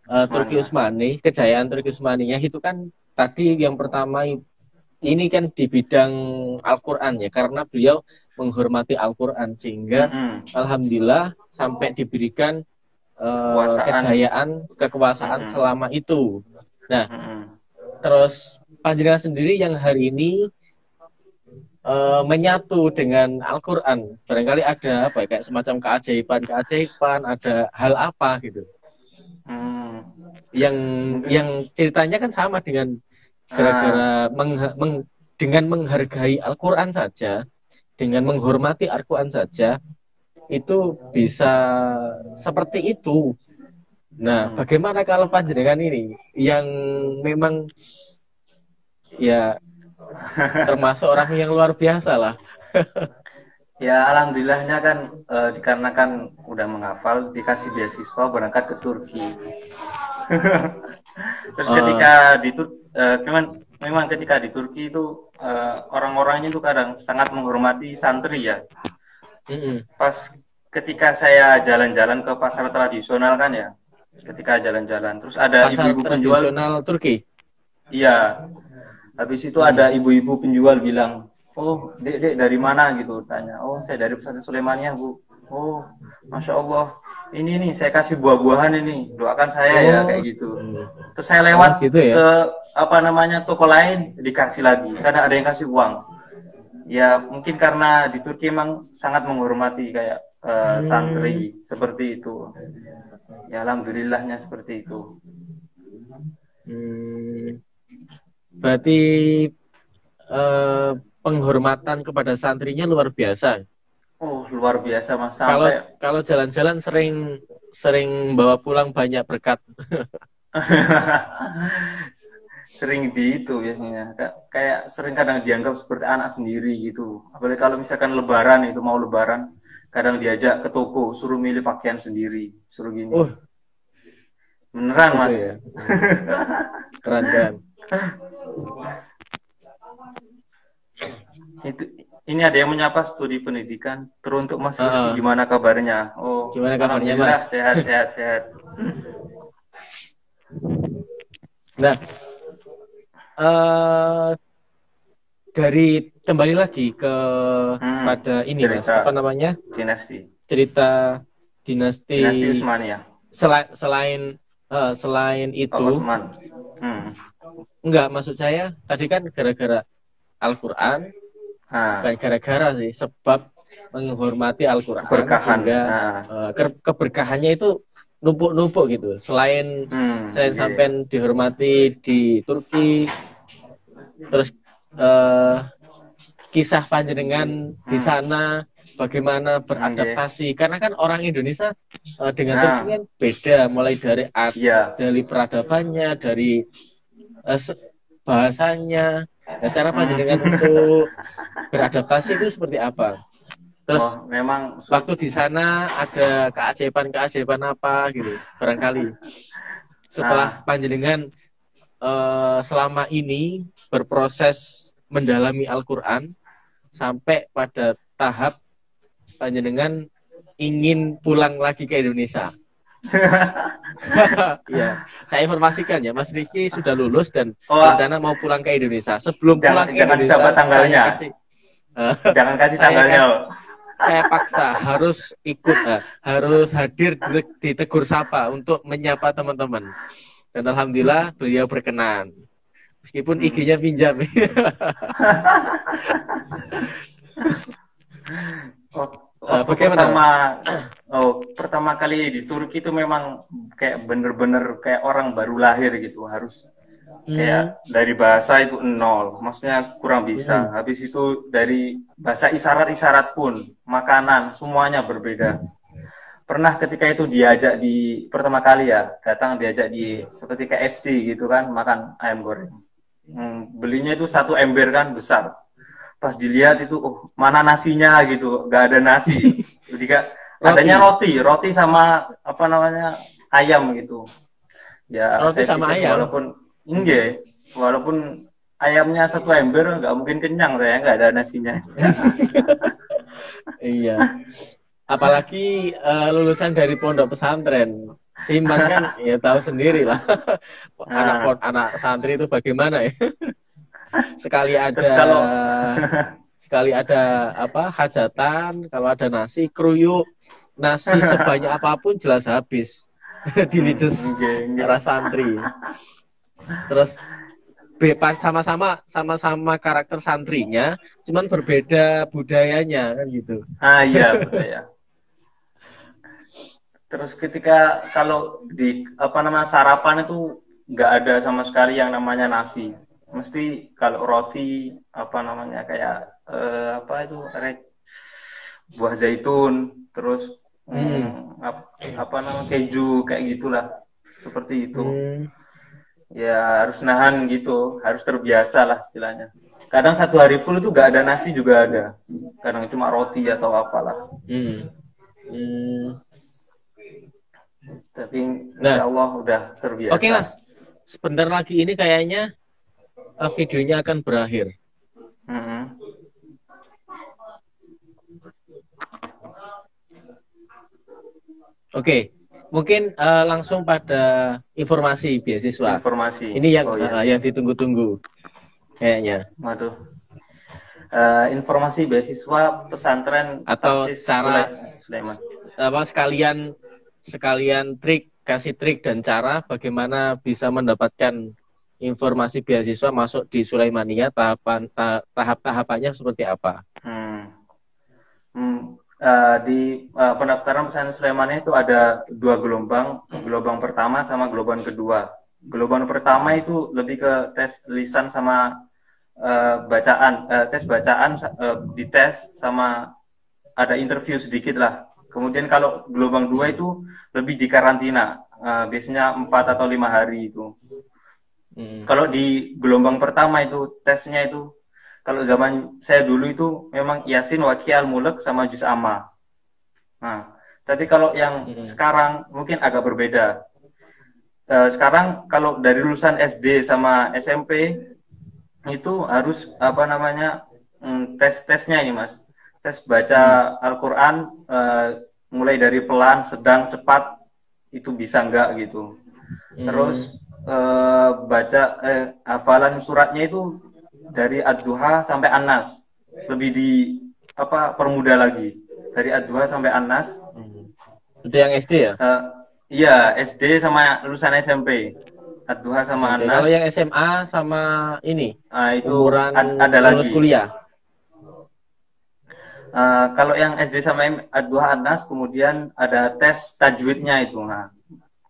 Turki Utsmani, kejayaan Turki Utsmaninya itu kan tadi yang pertama ini kan di bidang Al-Quran ya, karena beliau menghormati Al-Quran sehingga alhamdulillah sampai diberikan kekuasaan selama itu. Nah, terus panjenengan sendiri yang hari ini menyatu dengan Al-Quran, barangkali ada apa ya, kayak semacam keajaiban, ada hal apa gitu yang ceritanya kan sama dengan gara-gara dengan menghargai Al-Quran saja, dengan menghormati Al-Quran saja itu bisa seperti itu. Nah, bagaimana kalau panjenengan ini yang memang ya termasuk orang yang luar biasa lah.
Ya alhamdulillahnya kan dikarenakan udah menghafal, dikasih beasiswa berangkat ke Turki. Terus ketika di memang ketika di Turki itu orang-orangnya itu kadang sangat menghormati santri ya. Pas ketika saya jalan-jalan ke pasar tradisional kan ya, ketika jalan-jalan terus ada ibu-ibu penjual
Turki.
Iya. Habis itu ada ibu-ibu penjual bilang, "Oh, Dek dari mana?" gitu tanya. "Oh, saya dari Pesantren Sulaimaniyah, Bu." "Oh, Masya Allah. Ini nih saya kasih buah-buahan ini. Doakan saya ya," kayak gitu. Terus saya lewat
gitu ya?
ke toko lain dikasih lagi. Kadang ada yang kasih uang. Ya, mungkin karena di Turki emang sangat menghormati kayak santri seperti itu. Ya alhamdulillahnya seperti itu.
Berarti penghormatan kepada santrinya luar biasa.
Oh, luar biasa Mas. Sampai
kalau jalan-jalan sering bawa pulang banyak berkat.
Sering di itu biasanya. Kayak sering kadang dianggap seperti anak sendiri gitu. Apalagi kalau misalkan lebaran itu mau lebaran, kadang diajak ke toko, suruh milih pakaian sendiri, suruh gini. Beneran Mas.
Ya? Keren.
Ini ada yang menyapa studi pendidikan teruntuk Mas Rizky, gimana kabarnya? Oh,
gimana kabarnya Mas?
Sehat.
Nah, dari kembali lagi pada ini Mas, apa namanya? Cerita dinasti
Utsmaniyah.
Selain itu, enggak, maksud saya tadi kan gara-gara Al-Quran, bukan gara-gara sih, sebab menghormati Al-Quran sehingga keberkahannya itu numpuk gitu. Selain sampai dihormati di Turki, terus kisah panjenengan di sana bagaimana beradaptasi, karena kan orang Indonesia dengan Turki kan beda, mulai dari dari peradabannya, dari bahasanya. Nah, cara panjenengan untuk beradaptasi itu seperti apa? Terus
memang
waktu di sana ada keajaiban apa gitu barangkali setelah panjenengan selama ini berproses mendalami Al-Quran sampai pada tahap panjenengan ingin pulang lagi ke Indonesia. Ya, saya informasikan ya, Mas Rizky sudah lulus dan rencana mau pulang ke Indonesia. Sebelum pulang ke Indonesia,
jangan kasih tanggalnya.
Saya paksa harus ikut, harus hadir di Tegur Sapa untuk menyapa teman-teman. Dan alhamdulillah beliau berkenan, meskipun IG-nya pinjam.
Pertama kali di Turki itu memang kayak bener-bener kayak orang baru lahir gitu, harus kayak dari bahasa itu nol, maksudnya kurang bisa. Habis itu dari bahasa isyarat pun, makanan semuanya berbeda. Pernah ketika itu diajak pertama kali ya datang, diajak di seperti KFC gitu kan, makan ayam goreng. Belinya itu 1 ember kan besar. Pas dilihat itu, mana nasinya gitu, gak ada nasi. Jadi adanya roti sama apa namanya ayam gitu. Ya
roti sama ayam.
Walaupun ayamnya 1 ember nggak mungkin kenyang, saya nggak ada nasinya.
Iya. Apalagi lulusan dari pondok pesantren. Siman kan ya tahu sendiri lah.
Nah,
Anak santri itu bagaimana ya? Sekali
terus
ada
kalau
sekali ada apa hajatan, kalau ada nasi kruyuk, nasi sebanyak apapun jelas habis di lides
nggih, nggih.
para santri. Terus bebas sama-sama karakter santrinya, cuman berbeda budayanya kan gitu.
Ah iya, budaya. Terus ketika kalau di apa nama sarapan itu nggak ada sama sekali yang namanya nasi. Mesti kalau roti apa namanya kayak apa itu buah zaitun, terus
Hmm.
apa nama keju kayak gitulah. Seperti itu.
Hmm.
Ya harus nahan gitu, harus terbiasa lah istilahnya. Kadang satu hari full itu nggak ada nasi juga ada. Kadang cuma roti atau apalah.
Hmm. Hmm.
Tapi
Nah,
insya Allah udah
oke
terbiasa.
Mas. Sebentar lagi ini kayaknya videonya akan berakhir.
Mm-mm.
Oke, mungkin langsung pada informasi beasiswa.
Informasi.
Ini
Oh ya.
yang ditunggu-tunggu kayaknya.
Waduh. Informasi beasiswa pesantren
Atau
Hafiz
cara
Sulaiman.
apa sekalian kasih trik dan cara bagaimana bisa mendapatkan informasi beasiswa masuk di Sulaimania tahap-tahapannya seperti apa?
Hmm. Hmm. Di pendaftaran pesantren Sulaiman itu ada dua gelombang, gelombang pertama sama gelombang kedua. Gelombang pertama itu lebih ke tes lisan sama bacaan, tes bacaan dites sama ada interview sedikit lah. Kemudian kalau gelombang dua itu lebih di karantina, biasanya 4 atau 5 hari itu.
Hmm.
Kalau di gelombang pertama itu tesnya itu, kalau zaman saya dulu itu memang Yasin, Waqi, Al-Mulk sama Juz Amma. Nah, tapi kalau yang
Hmm.
sekarang mungkin agak berbeda. Sekarang kalau dari lulusan SD sama SMP itu harus apa namanya tes-tesnya ini mas, tes baca
Hmm.
Al-Quran mulai dari pelan, sedang, cepat itu bisa enggak gitu.
Hmm.
Terus baca hafalan suratnya itu dari Ad-Duha sampai An-Nas, lebih di apa permudah lagi dari Ad-Duha sampai An-Nas.
Hmm. Itu yang SD ya?
Eh, iya SD sama lulusan SMP, Ad-Duha sama
SMP. Kalau
An-Nas.
yang SMA sama ini
Itu
umuran
ada
lulus
lagi.
kuliah.
Kalau yang SD sama dua Anas, kemudian ada tes tajwidnya itu, nah,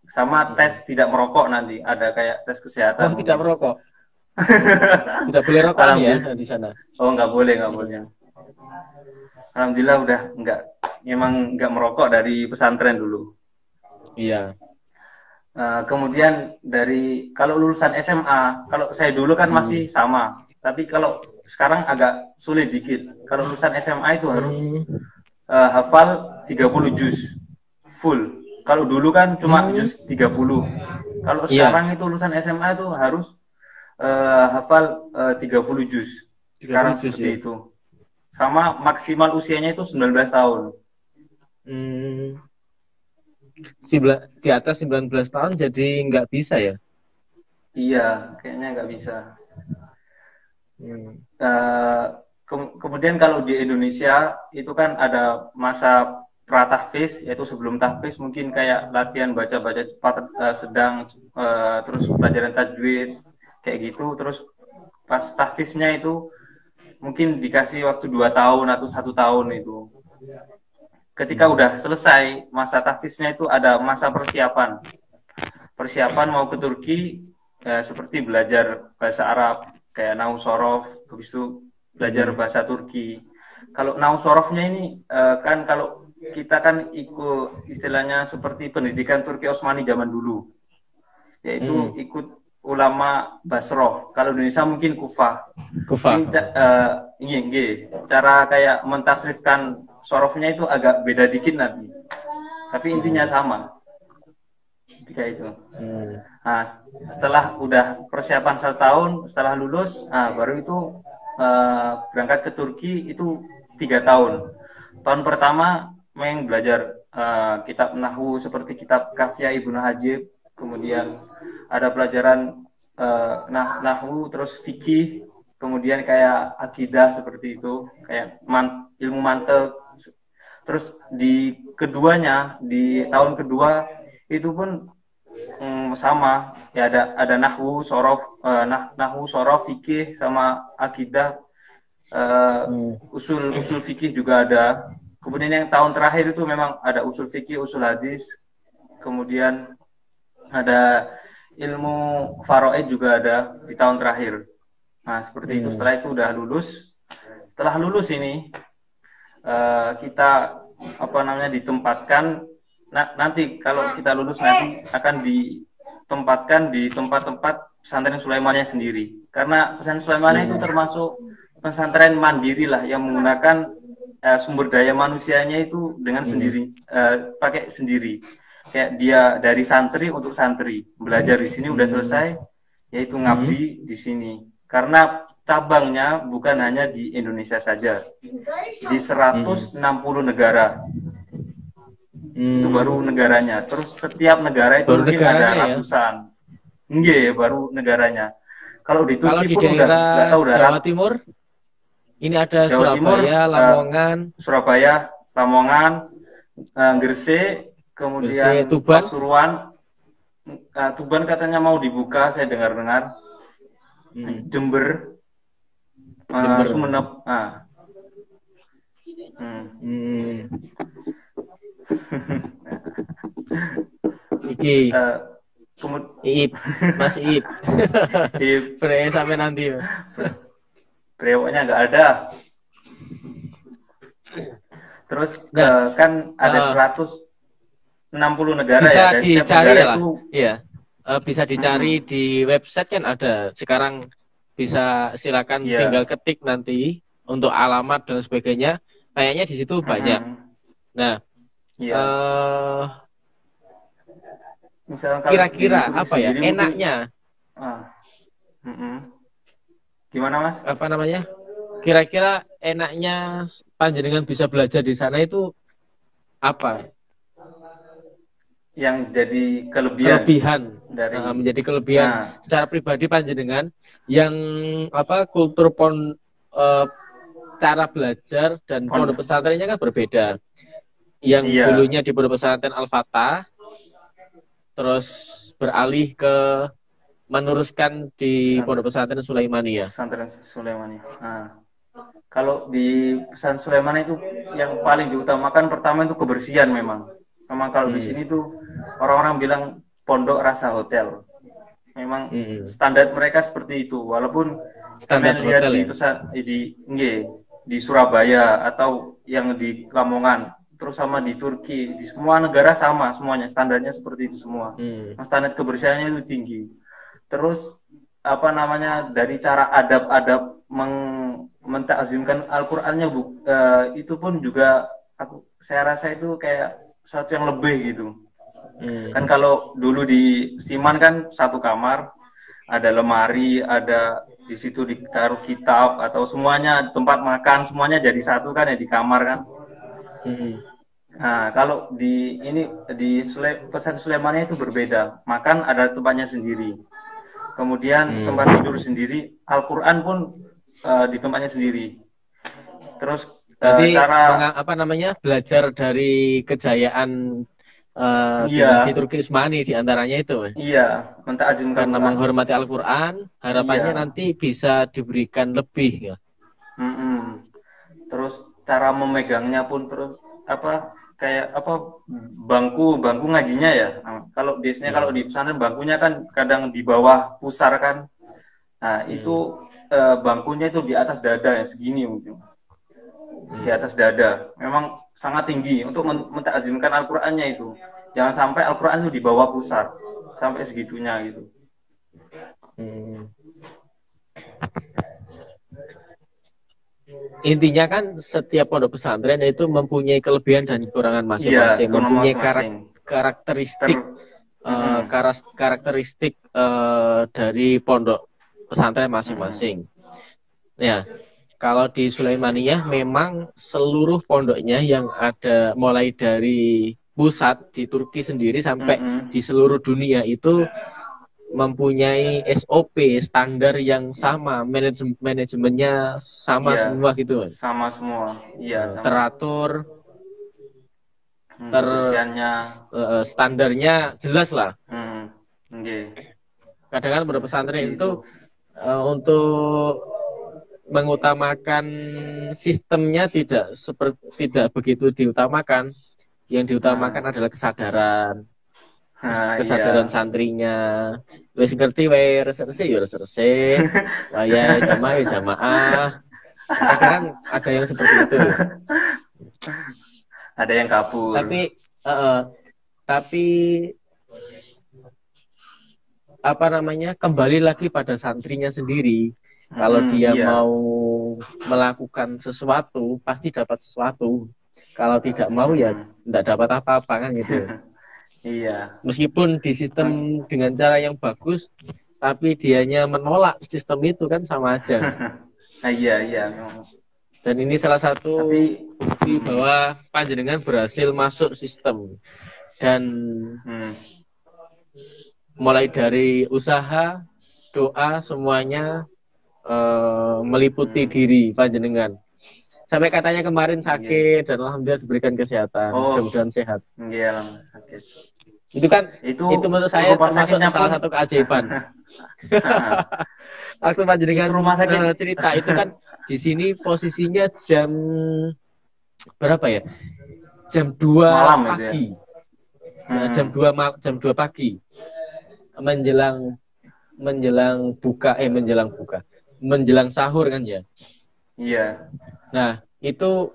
sama
Hmm.
tes tidak merokok nanti, ada kayak tes
Oh,
kesehatan
tidak
mungkin.
merokok. Tidak boleh rokok nih ya
Alhamdulillah.
di sana.
Oh nggak boleh, nggak boleh.
Hmm.
Alhamdulillah udah nggak, memang nggak merokok dari pesantren dulu.
Iya.
Kemudian dari kalau lulusan SMA, kalau saya dulu kan
Hmm.
masih sama, tapi kalau sekarang agak sulit dikit. Kalau lulusan SMA itu harus
Hmm.
hafal 30 juz full. Kalau dulu kan cuma
Hmm.
juz 30. Kalau
Iya,
sekarang itu lulusan SMA itu harus hafal 30 juz.
30
Sekarang
juz ya.
seperti itu. Sama maksimal usianya itu 19 tahun.
Hmm. Di atas 19 tahun jadi nggak bisa ya.
Iya, kayaknya nggak bisa.
Hmm.
Eh, kemudian kalau di Indonesia itu kan ada masa pra-tahfiz, yaitu sebelum tahfiz mungkin kayak latihan baca-baca cepat, sedang, terus pelajaran tajwid kayak gitu. Terus pas tahfiznya itu mungkin dikasih waktu 2 tahun atau 1 tahun itu. Ketika
Hmm.
udah selesai masa tahfiznya itu ada masa persiapan. Persiapan mau ke Turki, seperti belajar bahasa Arab kayak nau sorof, habis itu belajar
Hmm.
bahasa Turki. Kalau nau sorofnya ini kan kalau kita kan ikut istilahnya seperti pendidikan Turki Osmani zaman dulu, yaitu
Hmm.
ikut ulama Basroh. Kalau Indonesia mungkin Kufah.
Kufah.
Ini cara kayak mentasrifkan sorofnya itu agak beda dikit nanti, tapi intinya
Hmm.
sama ketika itu.
Hmm.
Nah, setelah udah persiapan 1 tahun, setelah lulus, nah, baru itu berangkat ke Turki itu 3 tahun. Tahun pertama main belajar kitab nahwu seperti kitab Kafiyah Ibnu Hajib, kemudian ada pelajaran nahwu, terus fikih, kemudian kayak akidah seperti itu, kayak ilmu mantek. Terus di keduanya, di tahun kedua itu pun sama ya, ada nahwu sorof, nahwu sorof, fikih sama akidah, usul fikih juga ada. Kemudian yang tahun terakhir itu memang ada usul fikih, usul hadis, kemudian ada ilmu faraid juga ada di tahun terakhir. Nah seperti itu. Setelah itu udah lulus. Setelah lulus ini kita ditempatkan. Nanti kalau kita lulus nanti akan ditempatkan di tempat-tempat pesantren Sulaimaniyah sendiri. Karena pesantren Sulaimaniyah itu termasuk pesantren mandiri lah, yang menggunakan sumber daya manusianya itu dengan sendiri, pakai sendiri. Kayak dia dari santri untuk santri, belajar di sini udah selesai, yaitu ngabdi di sini. Karena cabangnya bukan hanya di Indonesia saja, di 160 negara. Itu baru negaranya. Terus setiap negara itu mungkin ada ratusan. Iya, baru negaranya. Kalau di Turki pun udah tahu,
Jawa Timur, ini ada Jawa Surabaya, Timur, Lamongan,
Surabaya, Lamongan, Gresik, kemudian
Tuban,
Pasuruan. Tuban katanya mau dibuka, saya dengar-dengar. Jember, Sumeneb.
Iki Iip, Mas Iip. Pre sampai nanti.
Brewoknya nggak ada. Terus kan ada 160 negara
bisa
ya.
Dicari lah. Itu, iya. Bisa dicari di website kan ada. Sekarang bisa silakan tinggal ketik nanti untuk alamat dan sebagainya. Kayaknya di situ banyak. Nah, kira-kira apa ya enaknya?
Gimana Mas?
Apa namanya? Kira-kira enaknya panjenengan bisa belajar di sana itu apa?
Yang jadi kelebihan
dari menjadi kelebihan secara pribadi panjenengan yang kultur cara belajar dan pondok pesantrennya kan berbeda. Yang dulunya di pondok pesantren Al-Fatah, terus beralih ke meneruskan di pondok pesantren Sulaimaniyah.
Pesantren Sulaimaniyah. Kalau di pesantren Sulaimaniyah itu yang paling diutamakan pertama itu kebersihan memang. Memang kalau di sini tuh orang-orang bilang pondok rasa hotel. Memang standar mereka seperti itu. Walaupun kalian lihat di Surabaya atau yang di Lamongan, terus sama di Turki, di semua negara sama semuanya, standarnya seperti itu semua. Standar kebersihannya itu tinggi. Terus dari cara adab-adab mentakzimkan Al-Qur'annya itu pun juga saya rasa itu kayak satu yang lebih gitu. Kan kalau dulu di Siman kan satu kamar, ada lemari, ada di situ ditaruh kitab atau semuanya, tempat makan semuanya jadi satu kan ya di kamar kan. Nah, kalau di pesantren Sulaimaniyah itu berbeda. Makan ada tempatnya sendiri. Kemudian tempat tidur sendiri, Al-Qur'an pun di tempatnya sendiri. Terus
cara belajar dari kejayaan dinasti Turki Utsmani diantaranya itu.
Iya, mentakzimkan
karena menghormati Al-Qur'an, harapannya nanti bisa diberikan lebih ya.
Terus cara memegangnya pun bangku ngajinya ya. Kalau biasanya kalau di pesantren bangkunya kan kadang di bawah pusar kan. Nah, itu bangkunya itu di atas dada ya, segini mungkin. Di atas dada. Memang sangat tinggi untuk mentakzimkan Al-Qur'annya itu. Jangan sampai Al-Qur'an itu di bawah pusar. Sampai segitunya gitu.
Intinya kan setiap pondok pesantren itu mempunyai kelebihan dan kekurangan masing-masing, mempunyai karakteristik dari pondok pesantren masing-masing. Ya, kalau di Sulaimaniyah memang seluruh pondoknya yang ada mulai dari pusat di Turki sendiri sampai
Mm-mm.
di seluruh dunia itu mempunyai SOP standar yang sama, manajemennya sama
Iya,
semua gitu, Mas.
sama semua. Iya, sama.
Teratur, ter
Kebersihannya.
standarnya jelas lah.
Nggih.
Kadang kan beberapa
Seperti
pesantren itu
itu.
untuk mengutamakan sistemnya tidak begitu diutamakan. Yang diutamakan
Nah,
adalah kesadaran,
nah,
kesadaran
iya.
santrinya. Wis ngerti wae resese ya resese, wayahe jamaah ya jamaah. Kadang kan ada yang seperti itu.
Ada yang kabur.
Tapi eh, tapi apa namanya, kembali lagi pada santrinya sendiri. Kalau dia
Iya.
mau melakukan sesuatu pasti dapat sesuatu, kalau tidak mau ya
Mm-mm.
tidak dapat apa-apa kan gitu.
Iya.
Meskipun di sistem dengan cara yang bagus tapi dianya menolak sistem itu kan sama aja.
Nah, iya, iya. Memang.
Dan ini salah satu
Tapi,
bukti bahwa panjenengan berhasil masuk sistem, dan
mm,
mulai dari usaha, doa, semuanya meliputi
mm,
diri panjenengan. Sampai katanya kemarin
iya.
sakit dan alhamdulillah diberikan kesehatan.
Oh,
Mudah-mudahan sehat.
iya, sakit.
Itu kan,
Itu
itu menurut saya
rumah
termasuk
sakitnya
salah
pun,
satu keajaiban. Waktu
itu
panjenengan
rumah sakit
cerita itu kan di sini posisinya jam berapa ya? Jam 2
malam itu ya.
pagi. Nah,
Mm-mm.
jam 2 pagi menjelang menjelang buka menjelang buka. Menjelang sahur kan ya.
Iya.
Nah, itu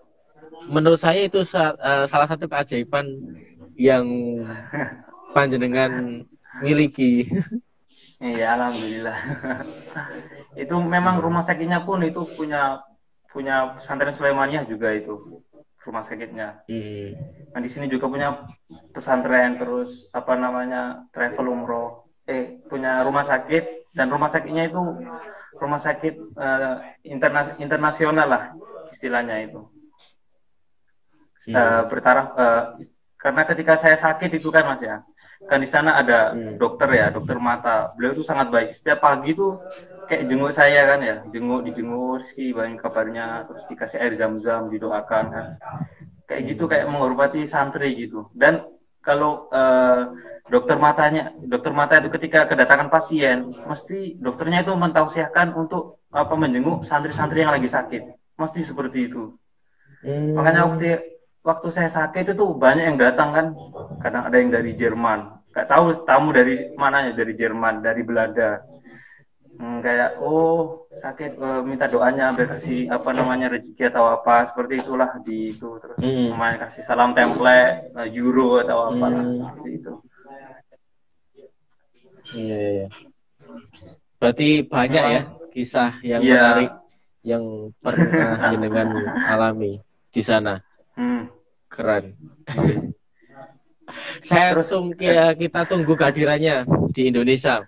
menurut saya itu salah satu keajaiban yang panjenengan miliki.
Iya, alhamdulillah. Itu memang rumah sakitnya pun itu punya punya pesantren Sulaimaniyah juga itu rumah sakitnya.
Hmm.
Nah, di sini juga punya pesantren, terus apa namanya travel umroh. Punya rumah sakit, dan rumah sakitnya itu rumah sakit internasional lah istilahnya itu.
Hmm.
Bertaraf karena ketika saya sakit itu kan Mas ya, kan di sana ada
Hmm.
dokter ya, dokter mata. Beliau itu sangat baik. Setiap pagi tuh kayak jenguk saya kan ya, dijenguk Rizky, bagaimana kabarnya, terus dikasih air zam-zam, didoakan kan. Kayak gitu, kayak menghormati santri gitu. Dan kalau dokter mata itu ketika kedatangan pasien, mesti dokternya itu mentausiahkan untuk apa, menjenguk santri-santri yang lagi sakit. Mesti seperti itu. Makanya
Hmm.
waktu saya sakit itu banyak yang datang kan. Kadang ada yang dari Jerman. Gak tahu tamu dari mananya, dari Jerman, dari Belanda. Kayak sakit, minta doanya biar kasih apa namanya rezeki atau apa seperti itulah di itu, terus
Hmm.
lumayan kasih salam template, euro atau apalah
Hmm.
seperti itu.
Iya, iya. Berarti banyak ya
Memang
kisah yang
iya.
menarik yang pernah jenengan alami di sana.
Hmm.
Keren. Saya
Terus
kita tunggu kehadirannya di Indonesia.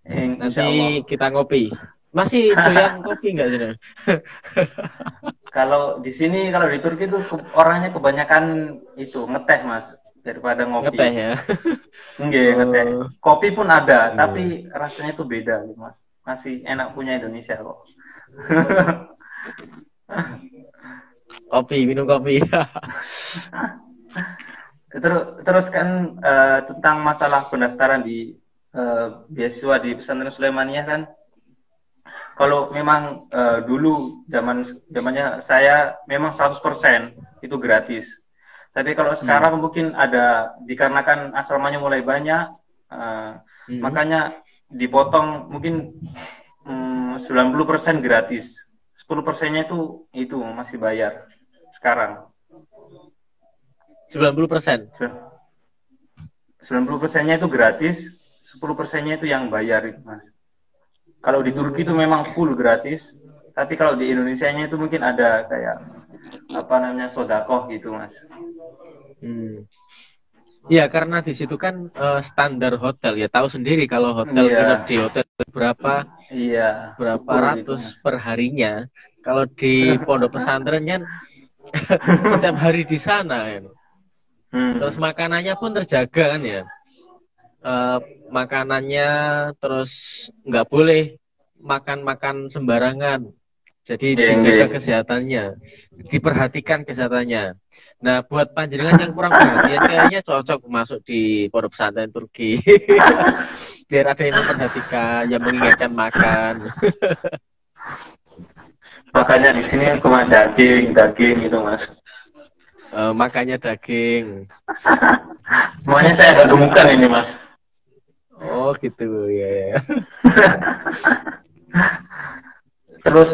insya
Nanti
Allah.
kita ngopi. Masih doyan kopi nggak sih?
Kalau di sini, kalau di Turki tuh orangnya kebanyakan itu ngeteh Mas daripada
Ngeteh
ngopi.
ya.
Enggak, ngeteh.
Oh,
Kopi pun ada,
iya.
tapi rasanya tuh beda gitu, Mas. Masih enak punya Indonesia kok.
Kopi, minum kopi.
Terus kan tentang masalah pendaftaran di beasiswa di pesantren Sulaimaniyah kan, kalau memang dulu zamannya saya memang 100% itu gratis. Tapi kalau
Hmm.
sekarang mungkin ada, dikarenakan asramanya mulai banyak,
Hmm.
makanya dipotong mungkin 90% gratis. 10%-nya itu masih bayar sekarang.
90%.
90%-nya itu gratis, 10%-nya itu yang bayar itu, Mas. Kalau di Turki itu memang full gratis, tapi kalau di Indonesia-nya itu mungkin ada kayak apa namanya, sodakoh gitu, Mas.
Hmm. Ya, karena di situ kan standar hotel ya. Tahu sendiri kalau hotel
Iya,
nginep di hotel berapa
iya,
berapa
full gitu,
ratus
Mas.
per harinya. Kalau di pondok pesantren kan setiap hari di sana ya. Terus makanannya pun terjaga kan ya. Makanannya terus nggak boleh makan-makan sembarangan. Jadi
Nggih,
dijaga
nggih.
kesehatannya, diperhatikan kesehatannya. Nah, buat panjenengan yang kurang perhatian kayaknya cocok masuk di pondok pesantren Turki. Biar ada yang memperhatikan, yang mengingatkan makan.
Makanya di sini cuma daging, daging gitu, Mas.
Makannya daging.
Semuanya saya agak gemukan ini, Mas.
Oh, gitu ya.
Terus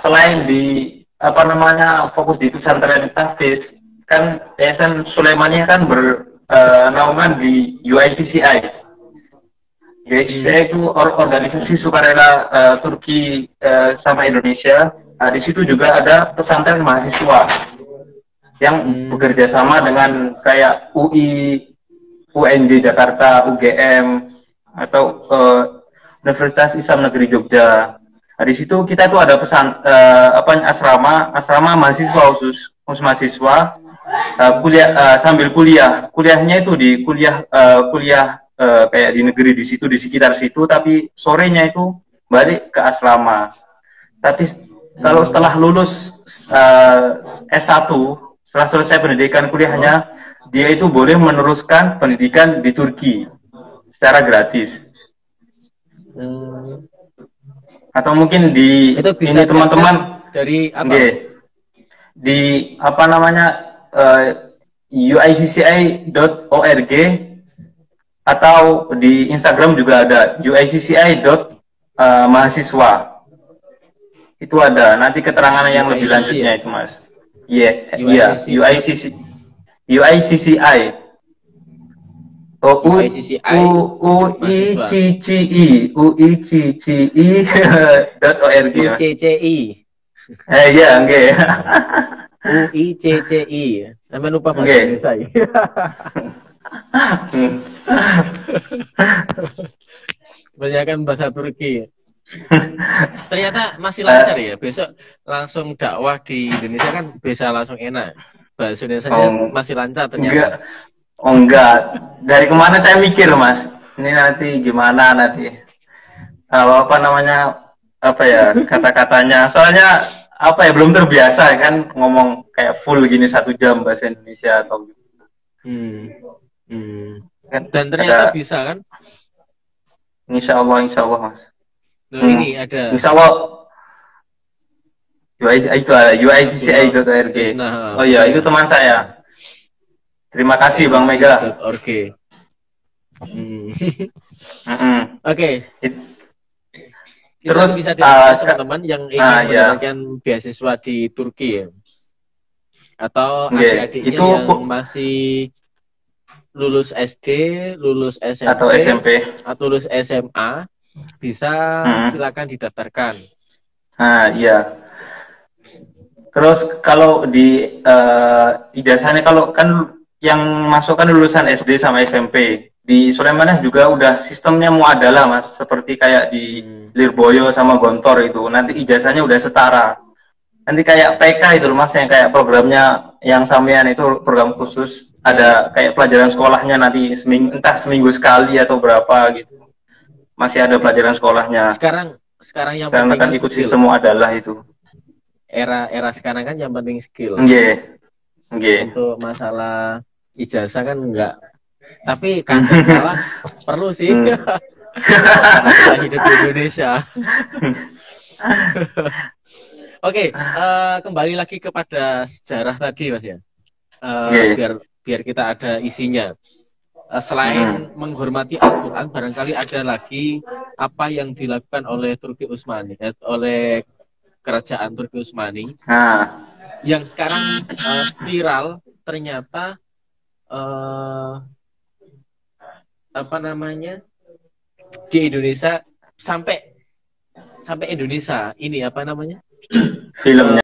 selain di apa namanya fokus di pesantren tahfiz, kan Yayasan Sulaimaniyah kan bernaungan di UICCI. UICCI itu organisasi sukarela Turki sama Indonesia. Nah, di situ juga ada pesantren mahasiswa yang bekerja sama dengan kayak UI, UNJ Jakarta, UGM, atau Universitas Islam Negeri Jogja. Nah, di situ kita tuh ada asrama mahasiswa khusus mahasiswa sambil kuliahnya itu di kuliah kayak di negeri di situ di sekitar situ, tapi sorenya itu balik ke asrama. Tapi kalau setelah lulus S1, setelah selesai pendidikan kuliahnya, dia itu boleh meneruskan pendidikan di Turki secara gratis. Atau mungkin di
Itu bisa
ini teman-teman
dari apa?
Di apa namanya uicci.org, atau di Instagram juga ada uicci.mahasiswa. Itu ada nanti keterangan yang lebih lanjutnya itu, Mas. Iya, UICCI. UICCI.org.
UCCI.
Iya, nggih.
UICCI. Sampai lupa bahasa Indonesia. Kebanyakan bahasa Turki. Ternyata masih lancar ya. Besok langsung dakwah di Indonesia kan bisa langsung enak. Bahasa Indonesia masih lancar ternyata.
Enggak. Dari kemana saya mikir, Mas. Ini nanti gimana nanti. Apa namanya, apa ya, kata-katanya. Soalnya apa ya, belum terbiasa kan ngomong kayak full gini 1 jam bahasa Indonesia atau gitu.
Dan ternyata bisa kan?
Insya Allah, Mas.
Ini ada.
Insya Allah. Itu ada uicci.org. Oh iya, itu teman saya. Terima kasih Bang Mega.
Oke. Terus bisa teman-teman yang ingin mendapatkan beasiswa di Turki ya, atau adik-adiknya yang masih lulus SD, lulus SMP,
atau SMP,
atau lulus SMA, bisa silakan didaftarkan.
Iya. Terus kalau di ijazahnya, kalau kan yang masuk kan lulusan SD sama SMP. Di Sulaimaniyah juga udah sistemnya muadalah, Mas, seperti kayak di Lirboyo sama Gontor itu. Nanti ijazahnya udah setara. Nanti kayak PK itu, Mas, yang kayak programnya yang sampean itu program khusus, ada kayak pelajaran sekolahnya nanti entah seminggu sekali atau berapa gitu. Masih ada pelajaran sekolahnya.
Sekarang yang
karena kan ikut sistem muadalah itu.
Era sekarang kan yang penting skill. Untuk masalah ijazah kan enggak, tapi kadang malah perlu sih. Karena hidup di Indonesia. Oke, kembali lagi kepada sejarah tadi, Mas ya. Biar kita ada isinya. Selain menghormati Al-Quran, barangkali ada lagi apa yang dilakukan oleh Turki Utsmani, oleh kerajaan Turki Utsmani, yang sekarang viral ternyata apa namanya, di Indonesia, sampai Indonesia ini apa namanya, filmnya